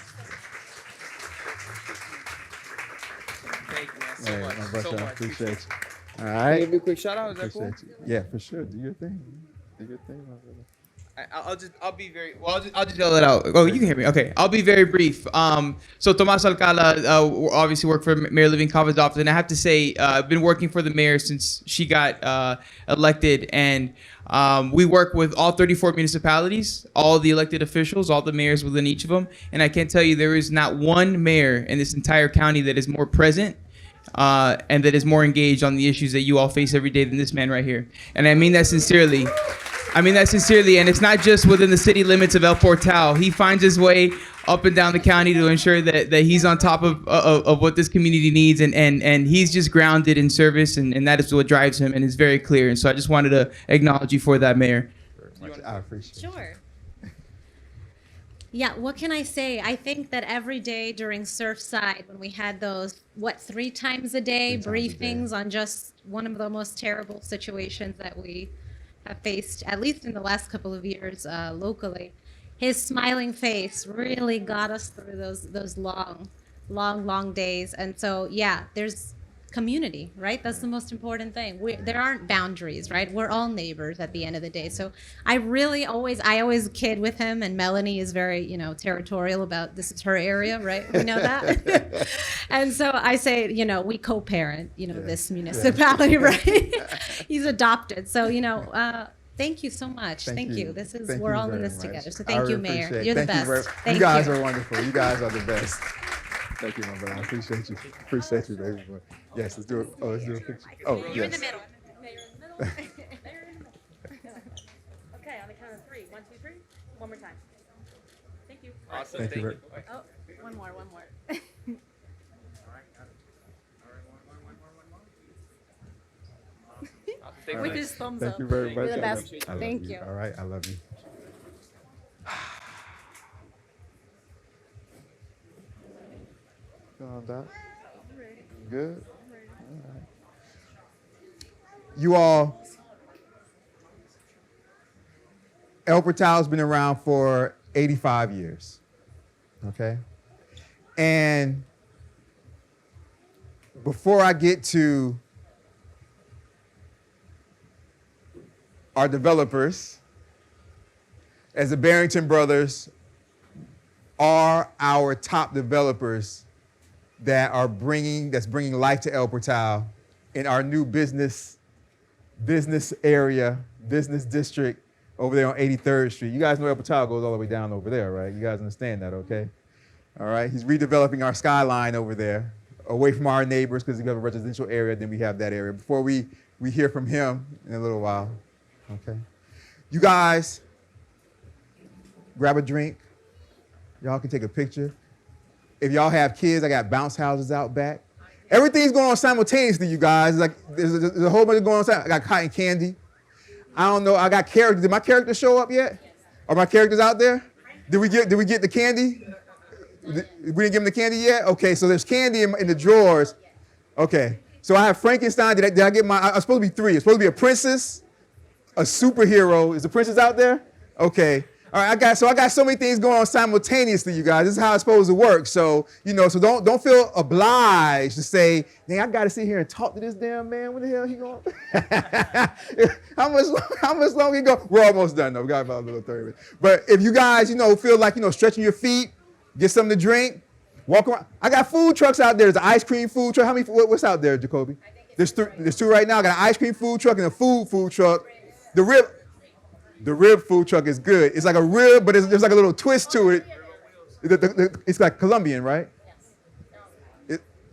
Thank you, man. So Hey, much. my brother, So I much. appreciate you. All Can right. you give me a quick shout out? Is that cool? Appreciate you. Yeah, for sure. Do your thing. Do your thing, my brother. I'll be very well. I'll just yell it out. Oh, you can hear me. Okay, I'll be very brief. So Tomas Alcala obviously worked for Mayor Levine Cava's office, and I have to say I've been working for the mayor since she got elected, and we work with all 34 municipalities, all the elected officials, all the mayors within each of them, and I can tell you there is not one mayor in this entire county that is more present and that is more engaged on the issues that you all face every day than this man right here, and I mean that sincerely. And it's not just within the city limits of El Portal. He finds his way up and down the county to ensure that he's on top of what this community needs, and he's just grounded in service, and that is what drives him, and it's very clear. And so I just wanted to acknowledge you for that, Mayor. I appreciate it. Sure. Yeah, what can I say? I think that every day during Surfside, when we had those, 3 times a day briefings on just one of the most terrible situations that we have faced, at least in the last couple of years locally, his smiling face really got us through those long days. And so, yeah, there's community, right? That's the most important thing. There aren't boundaries, right? We're all neighbors at the end of the day. So I always kid with him, and Melanie is very, territorial about this is her area, right? We know that. And so I say, we co-parent, this municipality, right? He's adopted. So, thank you so much. Thank you. We're all in this together. So thank you, Mayor. You're the best. Thank you guys are wonderful. You guys are the best. Thank you, my brother. I appreciate you. Appreciate you, baby. Yes, let's do it. Oh, let's do a picture. Oh, yes. You're in the middle. Mayor in the middle. Mayor in the middle. Okay, on the count of 3. 1, 2, 3. One more time. Thank you. Awesome. Thank you. Oh, one more. With his thumbs Thank up. you very much. You're the best. I love Thank you. All right, I love you. Calm down. Good. All right. You all, El Portal's been around for 85 years. Okay? And before I get to our developers, as the Barrington brothers are our top developers that's bringing life to El Portal in our new business area, business district over there on 83rd Street. You guys know El Portal goes all the way down over there, right? You guys understand that, okay? All right, he's redeveloping our skyline over there, away from our neighbors because we have a residential area, then we have that area. Before we hear from him in a little while, okay? You guys, grab a drink. Y'all can take a picture. If y'all have kids, I got bounce houses out back. Everything's going on simultaneously, you guys. Like there's a whole bunch going on. I got cotton candy. I don't know. I got characters. Did my characters show up yet? Are my characters out there? Did we get the candy? We didn't give them the candy yet? Okay, so there's candy in the drawers. Okay, so I have Frankenstein. Did I get my, I'm supposed to be 3. It's supposed to be a princess, a superhero. Is the princess out there? Okay. All right, I got so many things going on simultaneously, you guys. This is how it's supposed to work. So, so don't feel obliged to say, dang, I got to sit here and talk to this damn man. What the hell he going? How much longer he go? We're almost done, though. We got about a little 30 minutes. But if you guys, feel like, stretching your feet, get something to drink, walk around. I got food trucks out there. There's an ice cream food truck. What's out there, Jacoby? There's 2 right now. I got an ice cream food truck and a food truck. The rib food truck is good. It's like a rib, but there's like a little twist to it. It's like Colombian, right?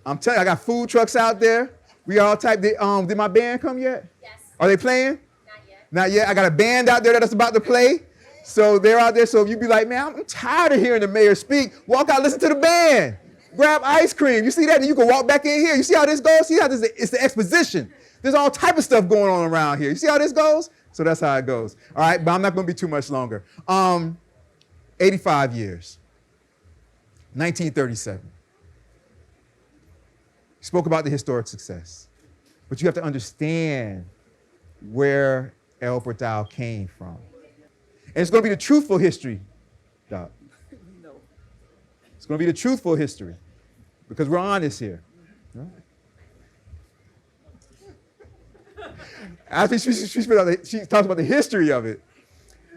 I'm telling you, I got food trucks out there. We got all type. Did my band come yet? Yes. Are they playing? Not yet. Not yet. I got a band out there that's about to play. So they're out there. So if you be like, man, I'm tired of hearing the mayor speak, walk out, listen to the band. Grab ice cream. You see that? And you can walk back in here. You see how this goes? See how it's the exposition. There's all type of stuff going on around here. You see how this goes? So that's how it goes. All right, but I'm not going to be too much longer. 85 years. 1937. Spoke about the historic success. But you have to understand where El Portal came from. And it's going to be the truthful history, Doc. It's going to be the truthful history because we're honest here. Right? After she talks about the history of it,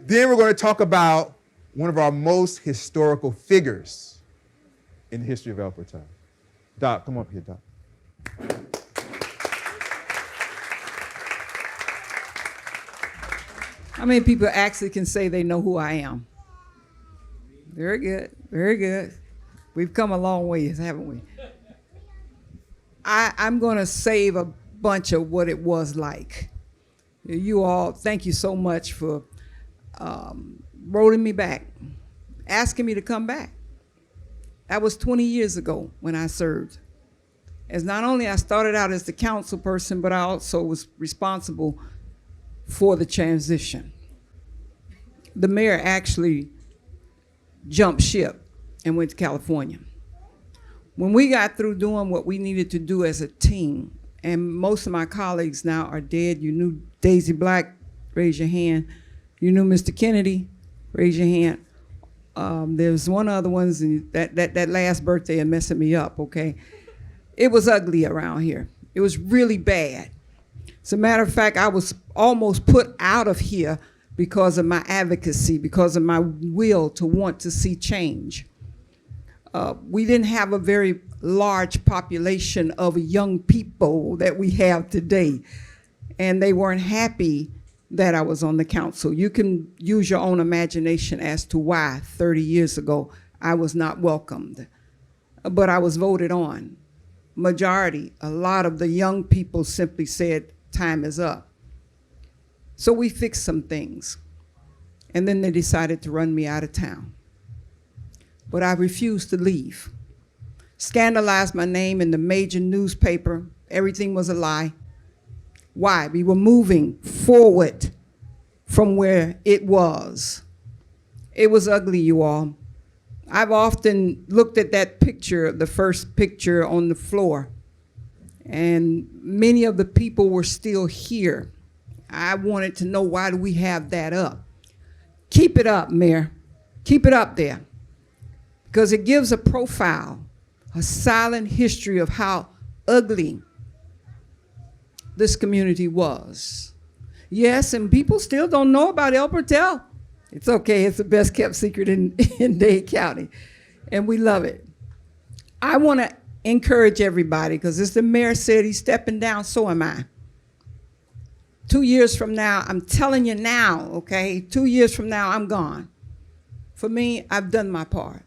then we're going to talk about one of our most historical figures in the history of El Portal. Doc, come up here, Doc. How many people actually can say they know who I am? Very good, very good. We've come a long ways, haven't we? I'm going to save a bunch of what it was like. You all, thank you so much for rolling me back, asking me to come back. That was 20 years ago when I served. As not only I started out as the council person, but I also was responsible for the transition. The mayor actually jumped ship and went to California. When we got through doing what we needed to do as a team, and most of my colleagues now are dead. You knew Daisy Black, raise your hand. You knew Mr. Kennedy, raise your hand. There's one other ones, and that last birthday is messing me up, okay? It was ugly around here. It was really bad. As a matter of fact, I was almost put out of here because of my advocacy, because of my will to want to see change. We didn't have a very large population of young people that we have today, and they weren't happy that I was on the council. You can use your own imagination as to why 30 years ago I was not welcomed, but I was voted on. Majority, a lot of the young people simply said, time is up. So we fixed some things, and then they decided to run me out of town. But I refused to leave. Scandalized my name in the major newspaper. Everything was a lie. Why? We were moving forward from where it was. It was ugly, you all. I've often looked at that picture, the first picture on the floor, and many of the people were still here. I wanted to know, why do we have that up? Keep it up, Mayor. Keep it up there. Because it gives a profile, a silent history of how ugly this community was. Yes, and people still don't know about El Portal. It's okay, it's the best kept secret in Dade County, and we love it. I want to encourage everybody, because as the mayor said, he's stepping down, so am I. 2 years from now, I'm telling you now, okay, 2 years from now, I'm gone. For me, I've done my part.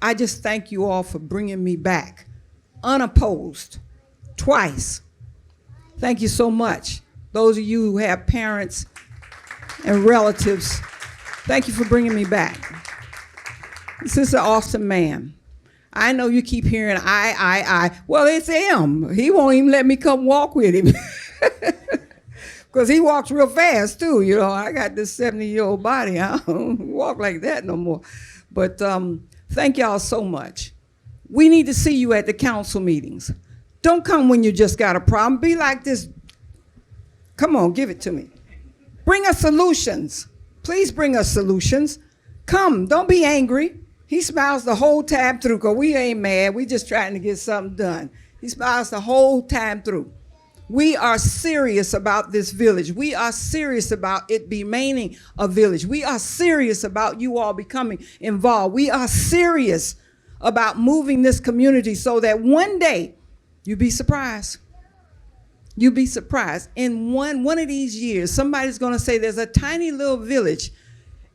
I just thank you all for bringing me back, unopposed, twice. Thank you so much. Those of you who have parents and relatives, thank you for bringing me back. This is an awesome man. I know you keep hearing I. Well, it's him. He won't even let me come walk with him. Because he walks real fast, too. You know, I got this 70-year-old body. I don't walk like that no more. But thank y'all so much. We need to see you at the council meetings. Don't come when you just got a problem. Be like this. Come on, give it to me. Bring us solutions. Please bring us solutions. Come, don't be angry. He smiles the whole time through, because we ain't mad. We just trying to get something done. He smiles the whole time through. We are serious about this village. We are serious about it remaining a village. We are serious about you all becoming involved. We are serious about moving this community so that one day you'll be surprised. You'll be surprised. In one of these years, somebody's going to say there's a tiny little village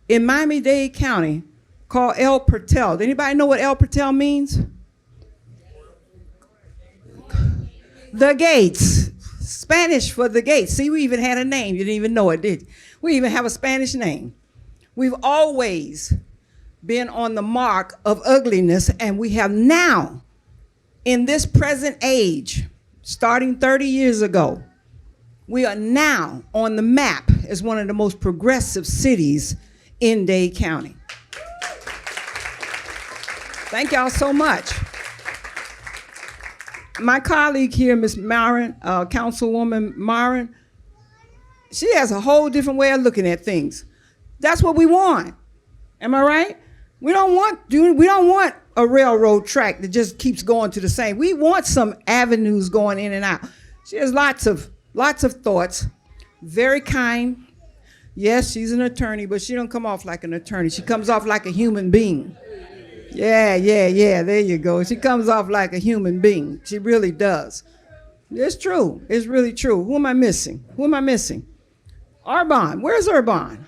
in Miami-Dade County called El Portal. Anybody know what El Portal means? The gates. Spanish for the gates. See, we even had a name. You didn't even know it, did you? We even have a Spanish name. We've always been on the mark of ugliness, and we have now, in this present age, starting 30 years ago, we are now on the map as one of the most progressive cities in Dade County. Thank y'all so much. My colleague here, Ms. Marin, Councilwoman Marin, she has a whole different way of looking at things. That's what we want. Am I right? We don't want a railroad track that just keeps going to the same. We want some avenues going in and out. She has lots of thoughts. Very kind. Yes, she's an attorney, but she don't come off like an attorney. She comes off like a human being. Yeah, there you go. She comes off like a human being. She really does. It's true. It's really true. Who am I missing? Arbon. Where's Arbon?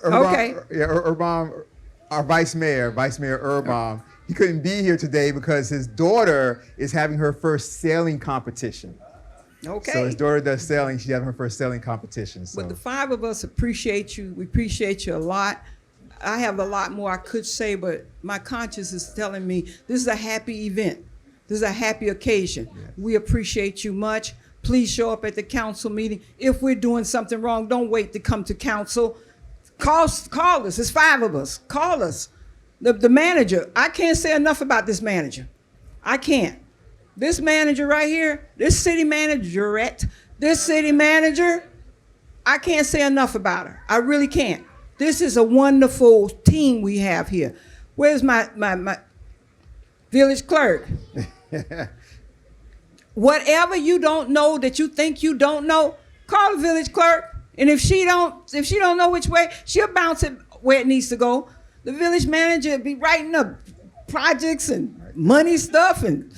Okay. Yeah, Arbon, our Vice Mayor Arbon. He couldn't be here today because his daughter is having her first sailing competition. Okay. So his daughter does sailing. She's having her first sailing competition. So. But the five of us appreciate you. We appreciate you a lot. I have a lot more I could say, but my conscience is telling me this is a happy event. This is a happy occasion. Yes. We appreciate you much. Please show up at the council meeting. If we're doing something wrong, don't wait to come to council. Call us. It's five of us. Call us. The manager, I can't say enough about this manager. I can't. This manager right here, this city manager, I can't say enough about her. I really can't. This is a wonderful team we have here. Where's my village clerk? Whatever you don't know that you think you don't know, call the village clerk. And if she don't know which way, she'll bounce it where it needs to go. The village manager will be writing up projects and money stuff, and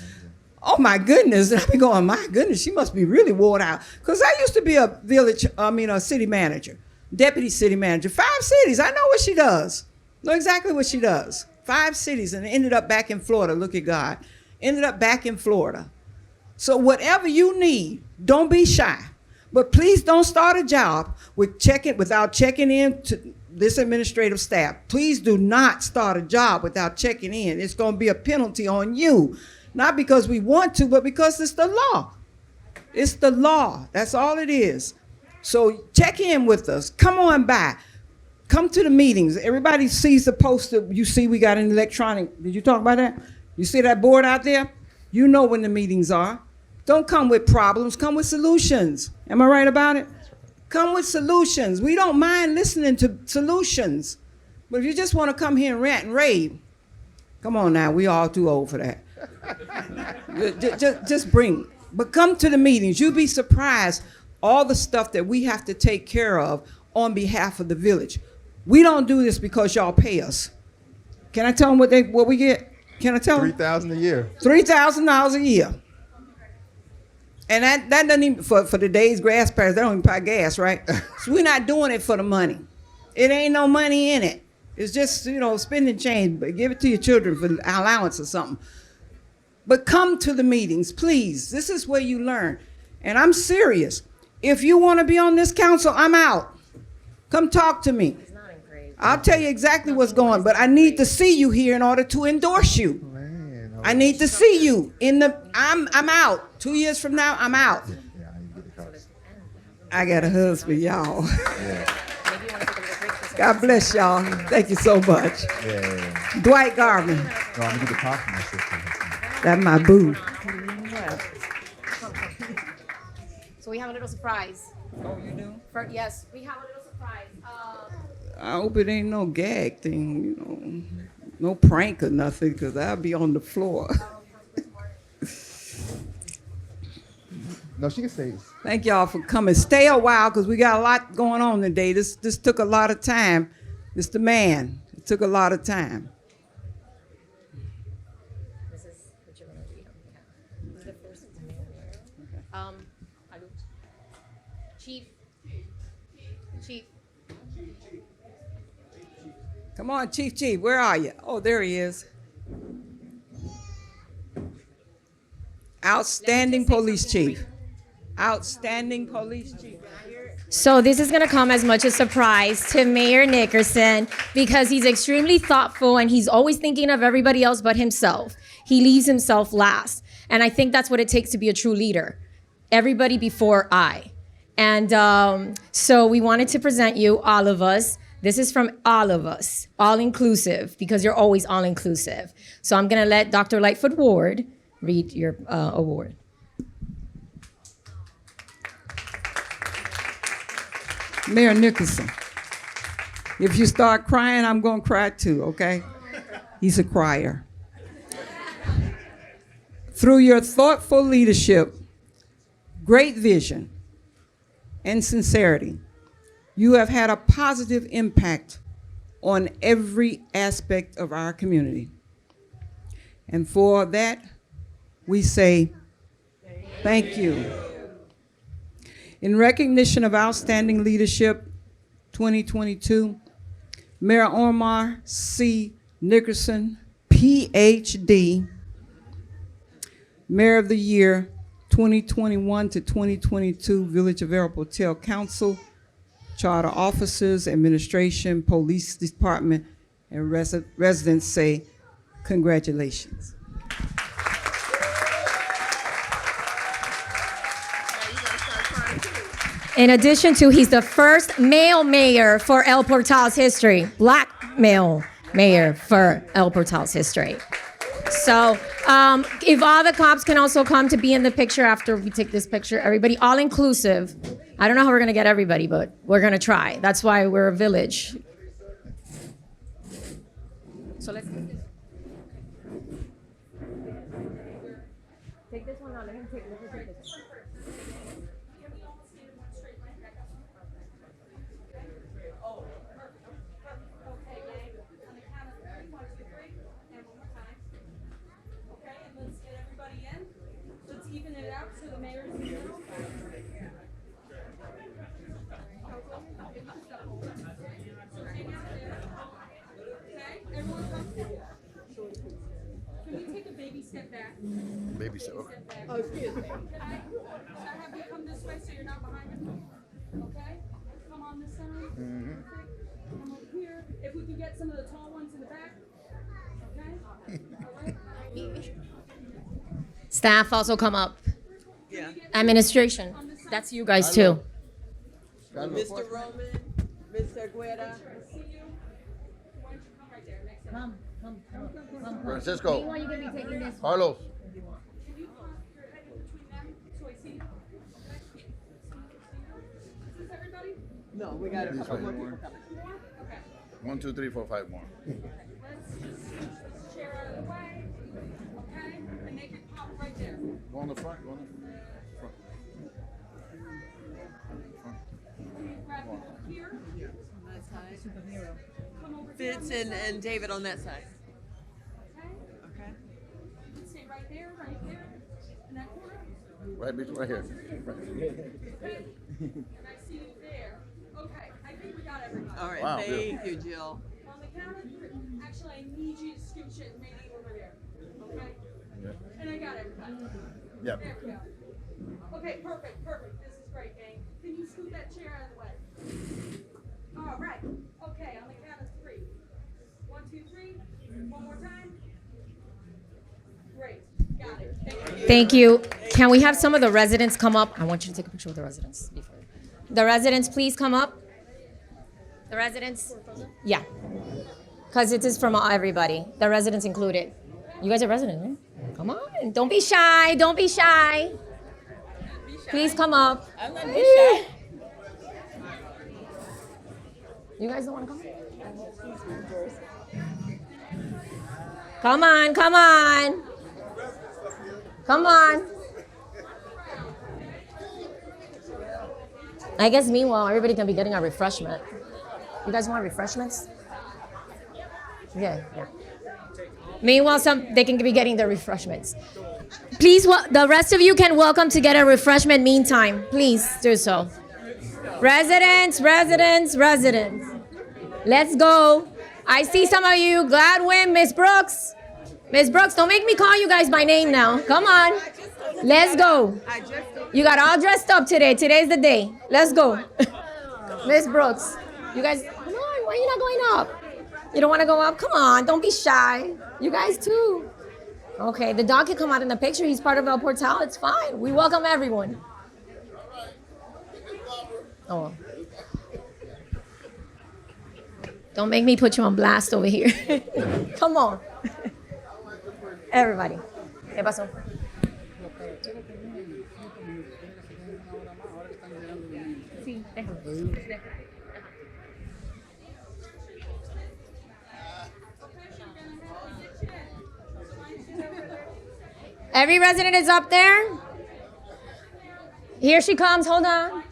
oh my goodness. And I be going, my goodness, she must be really worn out. Because I used to be a city manager. Deputy city manager, 5 cities. I know what she does. Know exactly what she does. 5 cities, and ended up back in Florida. Look at God. Ended up back in Florida. So whatever you need, don't be shy. But please don't start a job without checking in to this administrative staff. Please do not start a job without checking in. It's going to be a penalty on you. Not because we want to, but because it's the law. It's the law. That's all it is. So check in with us. Come on by. Come to the meetings. Everybody sees the poster. You see we got an electronic. Did you talk about that? You see that board out there? You know when the meetings are. Don't come with problems. Come with solutions. Am I right about it? Come with solutions. We don't mind listening to solutions. But if you just want to come here and rant and rave, come on now. We all too old for that. just bring. But come to the meetings. You'll be surprised all the stuff that we have to take care of on behalf of the village. We don't do this because y'all pay us. Can I tell them what we get? Can I tell them? $3,000 a year. $3,000 a year. And that doesn't even, for today's grass patch, they don't even buy gas, right? So we're not doing it for the money. It ain't no money in it. It's just, spending change, but give it to your children for allowance or something. But come to the meetings, please. This is where you learn. And I'm serious. If you want to be on this council, I'm out. Come talk to me. I'll tell you exactly what's going on, but I need to see you here in order to endorse you. I need to see you I'm out. 2 years from now, I'm out. I got a husband, y'all. God bless y'all. Thank you so much. Dwight Garvin. No, I'm gonna get the coffee, my sister. That's my boo. So we have a little surprise. Oh, you do? Yes, we have a little surprise. I hope it ain't no gag thing, no prank or nothing, because I'll be on the floor. No, she can stay. Thank y'all for coming. Stay a while, because we got a lot going on today. This took a lot of time. It's the man. It took a lot of time. This is what you're gonna read. Yeah. The first Chief. Come on, Chief. Where are you? Oh, there he is. Outstanding police chief. Outstanding police chief. So this is going to come as much a surprise to Mayor Nickerson because he's extremely thoughtful and he's always thinking of everybody else but himself. He leaves himself last. And I think that's what it takes to be a true leader. Everybody before I. And so we wanted to present you, all of us. This is from all of us, all inclusive, because you're always all inclusive. So I'm going to let Dr. Lightfoot Ward read your award. Mayor Nickerson, if you start crying, I'm going to cry too, okay? He's a crier. Through your thoughtful leadership, great vision, and sincerity, you have had a positive impact on every aspect of our community. And for that, we say thank you. In recognition of outstanding leadership 2022, Mayor Omarr C. Nickerson, PhD, Mayor of the Year 2021 to 2022, Village of El Portal Council, Charter Officers, Administration, Police Department, and residents say congratulations. In addition to, he's the first male mayor for El Portal's history, black male mayor for El Portal's history. So if all the cops can also come to be in the picture after we take this picture, everybody, all inclusive. I don't know how we're gonna get everybody, but we're gonna try. That's why we're a village. So let's take this. Take this one on, let him take this. Baby step. Okay. Oh, excuse me. Can I have you come this way so you're not behind me? Okay? Come on this side. Come over here. If we can get some of the tall ones in the back. Okay? All right. Staff also come up. Yeah. Administration. That's you guys too. Mr. Roman, Mr. Guerra. Come. Francisco. Meanwhile, you're gonna be taking this. Carlos. No, we got a couple more people coming. 1, 2, 3, 4, 5 more. Chair out of the way. Okay? And make it pop right there. Go on the front. Go on the front. Grab it up here. On that side. Come over Fitz here. and David on that side. Okay? Okay. Stay right there, in that corner. Right here. And I see you there. Okay, I think we got everybody. All right. Wow, Thank you, Jill. On the count of three, actually, I need you to scooch it maybe over there. Okay? Yeah. And I got everybody. Yep. There we go. Okay, perfect. This is great, gang. Can you scoot that chair out of the way? All right. Okay, on the count of three. 1, 2, 3. One more time. Great. Got it. Thank you. Can we have some of the residents come up? I want you to take a picture with the residents before. The residents, please come up. The residents? Yeah. Because it is from everybody. The residents included. You guys are residents, right? Come on. Don't be shy. Don't be shy. Please come up. I'm not be shy. You guys don't want to come? Come on, come on. Come on. I guess meanwhile, everybody can be getting a refreshment. You guys want refreshments? Yeah. Meanwhile, they can be getting their refreshments. Please, the rest of you can welcome to get a refreshment meantime. Please do so. Residents. Let's go. I see some of you. Gladwin, Miss Brooks. Miss Brooks, don't make me call you guys by name now. Come on. Let's go. You got all dressed up today. Today's the day. Let's go. Miss Brooks, you guys, come on. Why are you not going up? You don't want to go up? Come on. Don't be shy. You guys too. Okay, the dog can come out in the picture. He's part of El Portal. It's fine. We welcome everyone. Oh. Don't make me put you on blast over here. Come on. Everybody. ¿Qué pasó? Sí, déjalo. Every resident is up there. Here she comes. Hold on.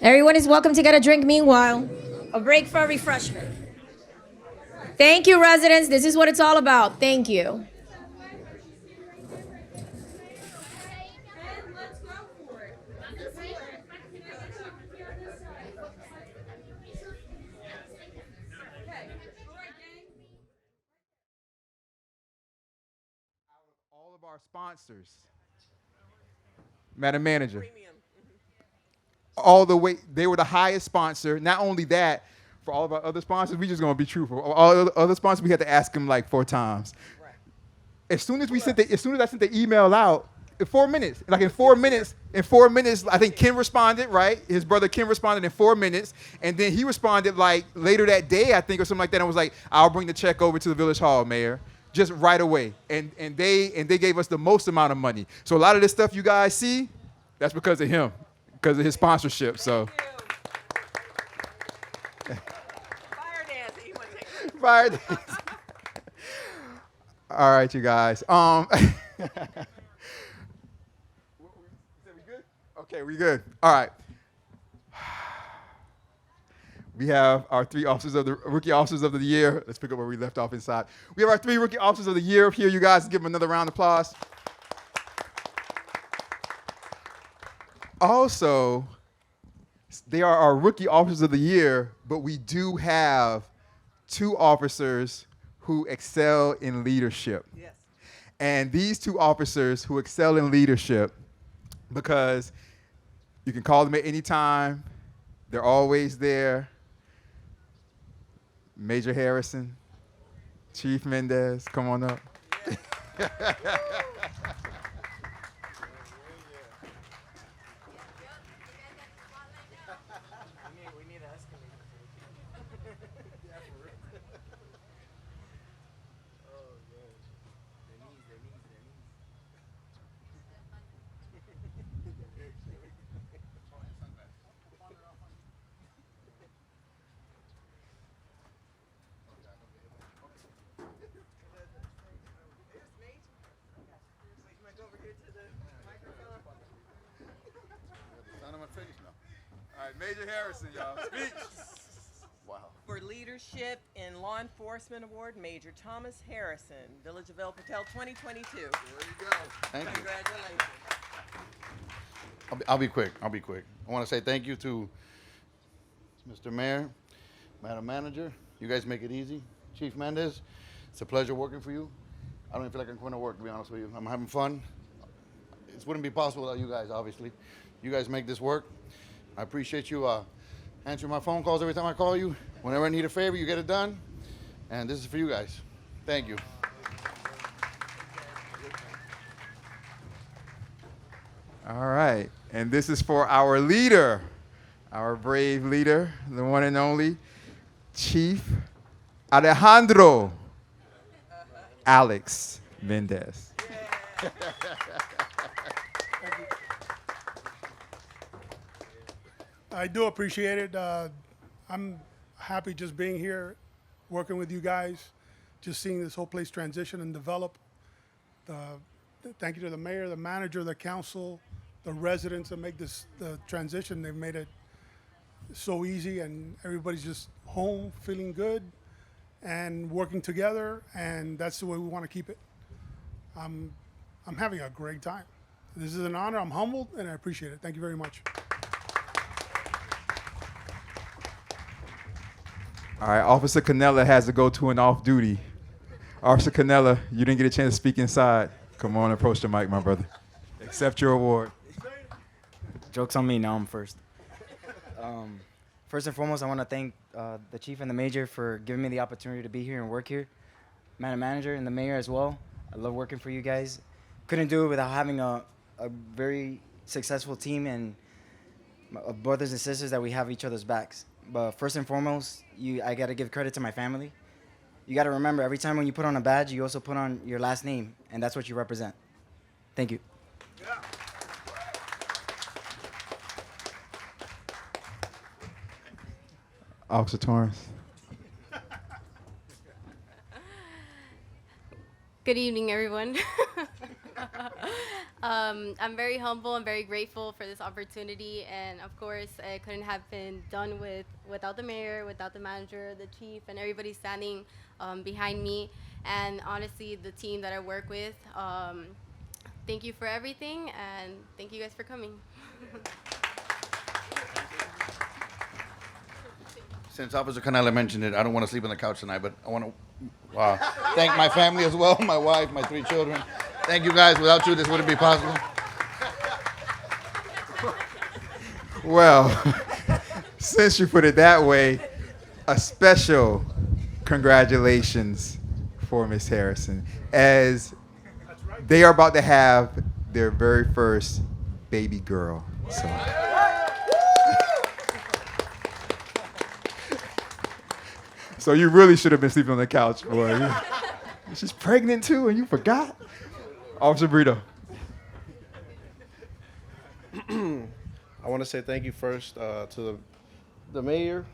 Everyone is welcome to get a drink meanwhile. A break for a refreshment. Thank you, residents. This is what it's all about. Thank you. All of our sponsors, Madam Manager, all the way, they were the highest sponsor. Not only that, for all of our other sponsors, we just gonna be truthful. All the other sponsors, we had to ask them like 4 times. Right. As soon as I sent the email out, in 4 minutes, I think Ken responded, right? His brother Ken responded in 4 minutes, and then he responded like later that day, I think, or something like that. And was like, "I'll bring the check over to the Village Hall, Mayor." Just right away, and they gave us the most amount of money. So a lot of this stuff you guys see, that's because of him, because of his sponsorship. So. Fire dance. All right, you guys. We good? Okay, we good. All right. We have our 3 rookie officers of the year. Let's pick up where we left off inside. We have our 3 rookie officers of the year here. You guys give them another round of applause. Also, they are our rookie officers of the year, but we do have 2 officers who excel in leadership. Yes. And these 2 officers who excel in leadership, because you can call them at any time, they're always there. Major Harrison, Chief Mendez, come on up. All right, Major Harrison, y'all. Speak. Wow. for Leadership in Law Enforcement Award, Major Thomas Harrison, Village of El Patel 2022. There you go. Thank you. Congratulations. I'll be quick. I want to say thank you to Mr. Mayor, Madam Manager. You guys make it easy. Chief Mendez, it's a pleasure working for you. I don't even feel like I'm going to work, to be honest with you. I'm having fun. It wouldn't be possible without you guys, obviously. You guys make this work. I appreciate you answering my phone calls every time I call you. Whenever I need a favor, you get it done. And this is for you guys. Thank you. All right. And this is for our leader, our brave leader, the one and only Chief Alejandro Alex Mendez. I do appreciate it. I'm happy just being here, working with you guys, just seeing this whole place transition and develop. Thank you to the mayor, the manager, the council, the residents that make the transition. They've made it so easy, and everybody's just home, feeling good, and working together, and that's the way we want to keep it. I'm having a great time. This is an honor. I'm humbled, and I appreciate it. Thank you very much. All right, Officer Canella has to go to an off-duty. Officer Canella, you didn't get a chance to speak inside. Come on, approach the mic, my brother. Accept your award. Joke's on me, now I'm first. First and foremost, I want to thank the chief and the major for giving me the opportunity to be here and work here. Madam Manager and the mayor as well. I love working for you guys. Couldn't do it without having a very successful team and brothers and sisters that we have each other's backs. But first and foremost, I got to give credit to my family. You got to remember, every time when you put on a badge, you also put on your last name, and that's what you represent. Thank you. Officer Torrance. Good evening, everyone. I'm very humble and very grateful for this opportunity, and of course, it couldn't have been done without the mayor, without the manager, the chief, and everybody standing behind me, and honestly, the team that I work with. Thank you for everything, and thank you guys for coming. Since Officer Canella mentioned it, I don't want to sleep on the couch tonight, but I want to thank my family as well, my wife, my 3 children. Thank you guys. Without you, this wouldn't be possible. Well, since you put it that way, a special congratulations for Miss Harrison, as they are about to have their very first baby girl. So you really should have been sleeping on the couch, boy. She's pregnant too, and you forgot? Officer Brito. I want to say thank you first to the mayor,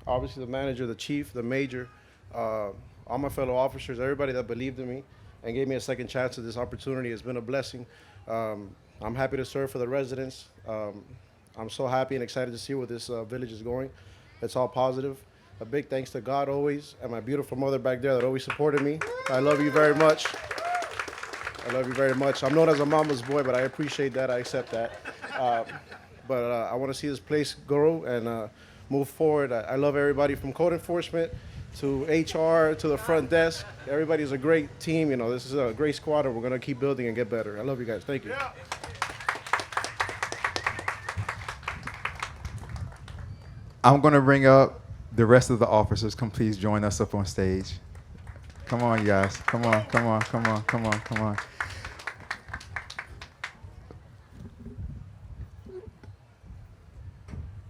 obviously the manager, the chief, the major, all my fellow officers, everybody that believed in me and gave me a second chance at this opportunity. It's been a blessing. I'm happy to serve for the residents. I'm so happy and excited to see where this village is going. It's all positive. A big thanks to God always, and my beautiful mother back there that always supported me. I love you very much. I love you very much. I'm known as a mama's boy, but I appreciate that. I accept that. But I want to see this place grow and move forward. I love everybody from code enforcement to HR to the front desk. Everybody's a great team. You know, this is a great squad, and we're going to keep building and get better. I love you guys. Thank you. I'm going to bring up the rest of the officers. Come please join us up on stage. Come on, you guys. Come on, come on, come on, come on, come on.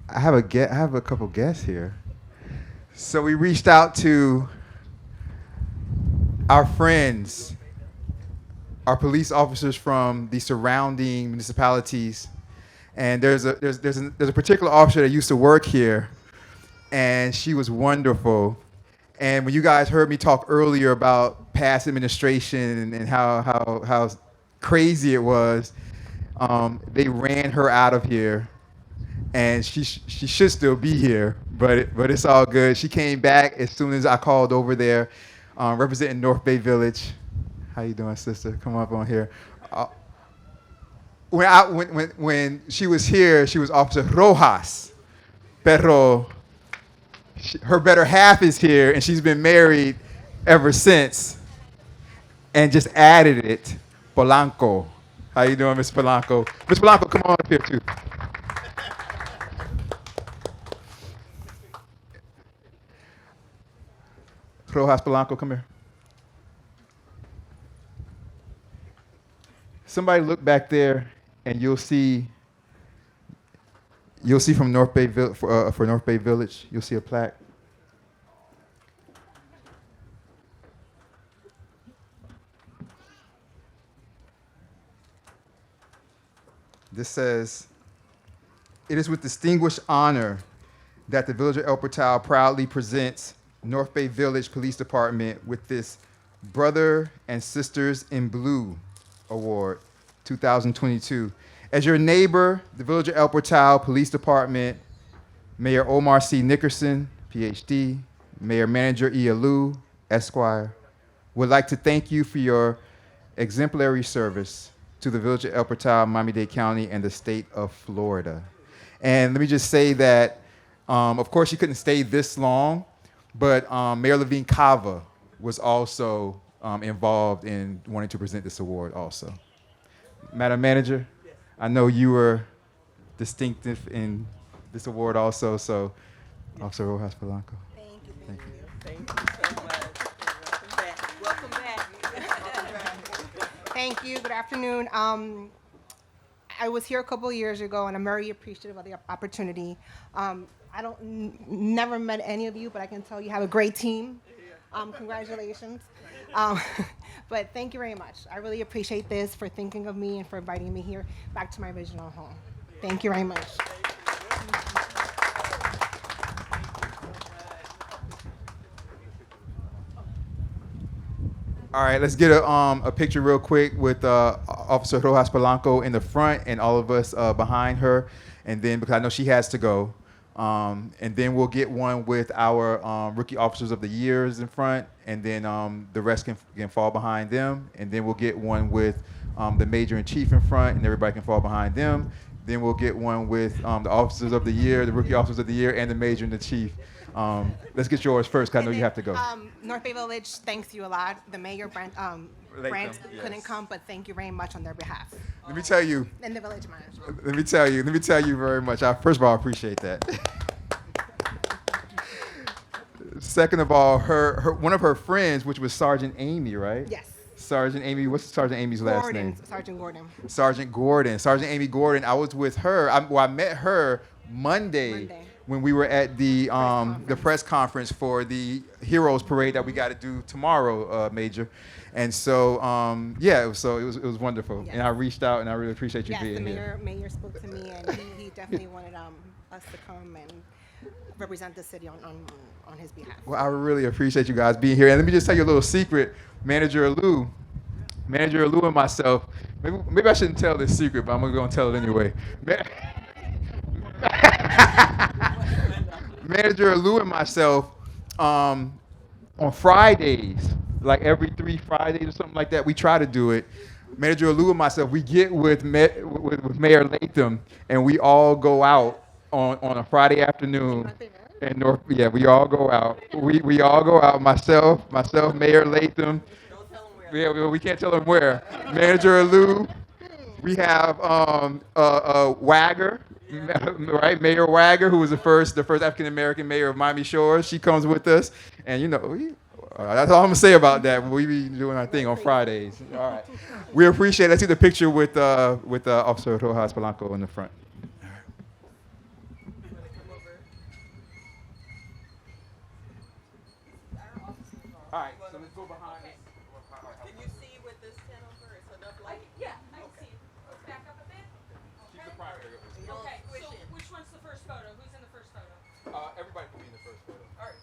I have a couple guests here. So we reached out to our friends, our police officers from the surrounding municipalities, and there's a particular officer that used to work here, and she was wonderful. And when you guys heard me talk earlier about past administration and how crazy it was, they ran her out of here. and she should still be here, but it's all good. She came back as soon as I called over there, representing North Bay Village. How you doing, sister? Come up on here. When she was here, she was Officer Rojas, pero her better half is here, and she's been married ever since, and just added it, Polanco. How you doing, Miss Polanco? Miss Polanco, come on up here too. Rojas Polanco, come here. Somebody look back there, and you'll see from North Bay for North Bay Village, you'll see a plaque. This says, "It is with distinguished honor that the Village of El Portal proudly presents North Bay Village Police Department with this Brother and Sisters in Blue Award 2022. As your neighbor, the Village of El Portal Police Department, Mayor Omarr C. Nickerson, PhD, Mayor Manager Ialu, Esquire, would like to thank you for your exemplary service to the Village of El Portal, Miami-Dade County, and the state of Florida." And let me just say that, of course, she couldn't stay this long, but Mayor Levine Cava was also involved in wanting to present this award also. Madam Manager, I know you were distinctive in this award also, so Officer Rojas Polanco. Thank you so much. Welcome back. Thank you. Good afternoon. I was here a couple of years ago, and I'm very appreciative of the opportunity. Never met any of you, but I can tell you have a great team. Congratulations. But thank you very much. I really appreciate this, for thinking of me and for inviting me here back to my original home. Thank you very much. All right, let's get a picture real quick with Officer Rojas Polanco in the front and all of us behind her. And then, because I know she has to go. And then we'll get one with our Rookie Officers of the Years in front. And then the rest can fall behind them. And then we'll get one with the Major in Chief in front, and everybody can fall behind them. Then we'll get one with the Officers of the Year, the Rookie Officers of the Year, and the Major and the Chief. Let's get yours first, because I know you have to go. North Bay Village, thanks you a lot. The mayor, Brent couldn't come, but thank you very much on their behalf. Let me tell you. And the village manager. Let me tell you very much. First of all, I appreciate that. Second of all, one of her friends, which was Sergeant Amy, right? Yes. Sergeant Amy, what's Sergeant Amy's last name? Sergeant Gordon. Sergeant Gordon. Sergeant Amy Gordon. I was with her. I met her Monday when we were at the press conference for the Heroes Parade that we got to do tomorrow, Major. And so, it was wonderful. Yes. And I reached out, and I really appreciate you being here. The mayor spoke to me, and he definitely wanted us to come and represent the city on his behalf. Well, I really appreciate you guys being here. And let me just tell you a little secret. Manager Alou and myself, maybe I shouldn't tell this secret, but I'm going to tell it anyway. Manager Alou and myself, on Fridays, like every 3 Fridays or something like that, we try to do it. Manager Alou and myself, we get with Mayor Latham, and we all go out on a Friday afternoon. And we all go out. We all go out. Myself, Mayor Latham. Yeah, we can't tell them where. Manager Alou. We have Wagger, right? Mayor Wagger, who was the first African American mayor of Miami Shores. She comes with us, and that's all I'm gonna say about that. We be doing our thing on Fridays. All right. We appreciate it. Let's see the picture with Officer Rojas Polanco in the front. All right, so let's go behind. Can you see with this tent over? It's enough light? Yeah, I can see. Back up a bit. She's the primary. Okay, so which one's the first photo? Who's in the first photo? Everybody can be in the first photo. All right.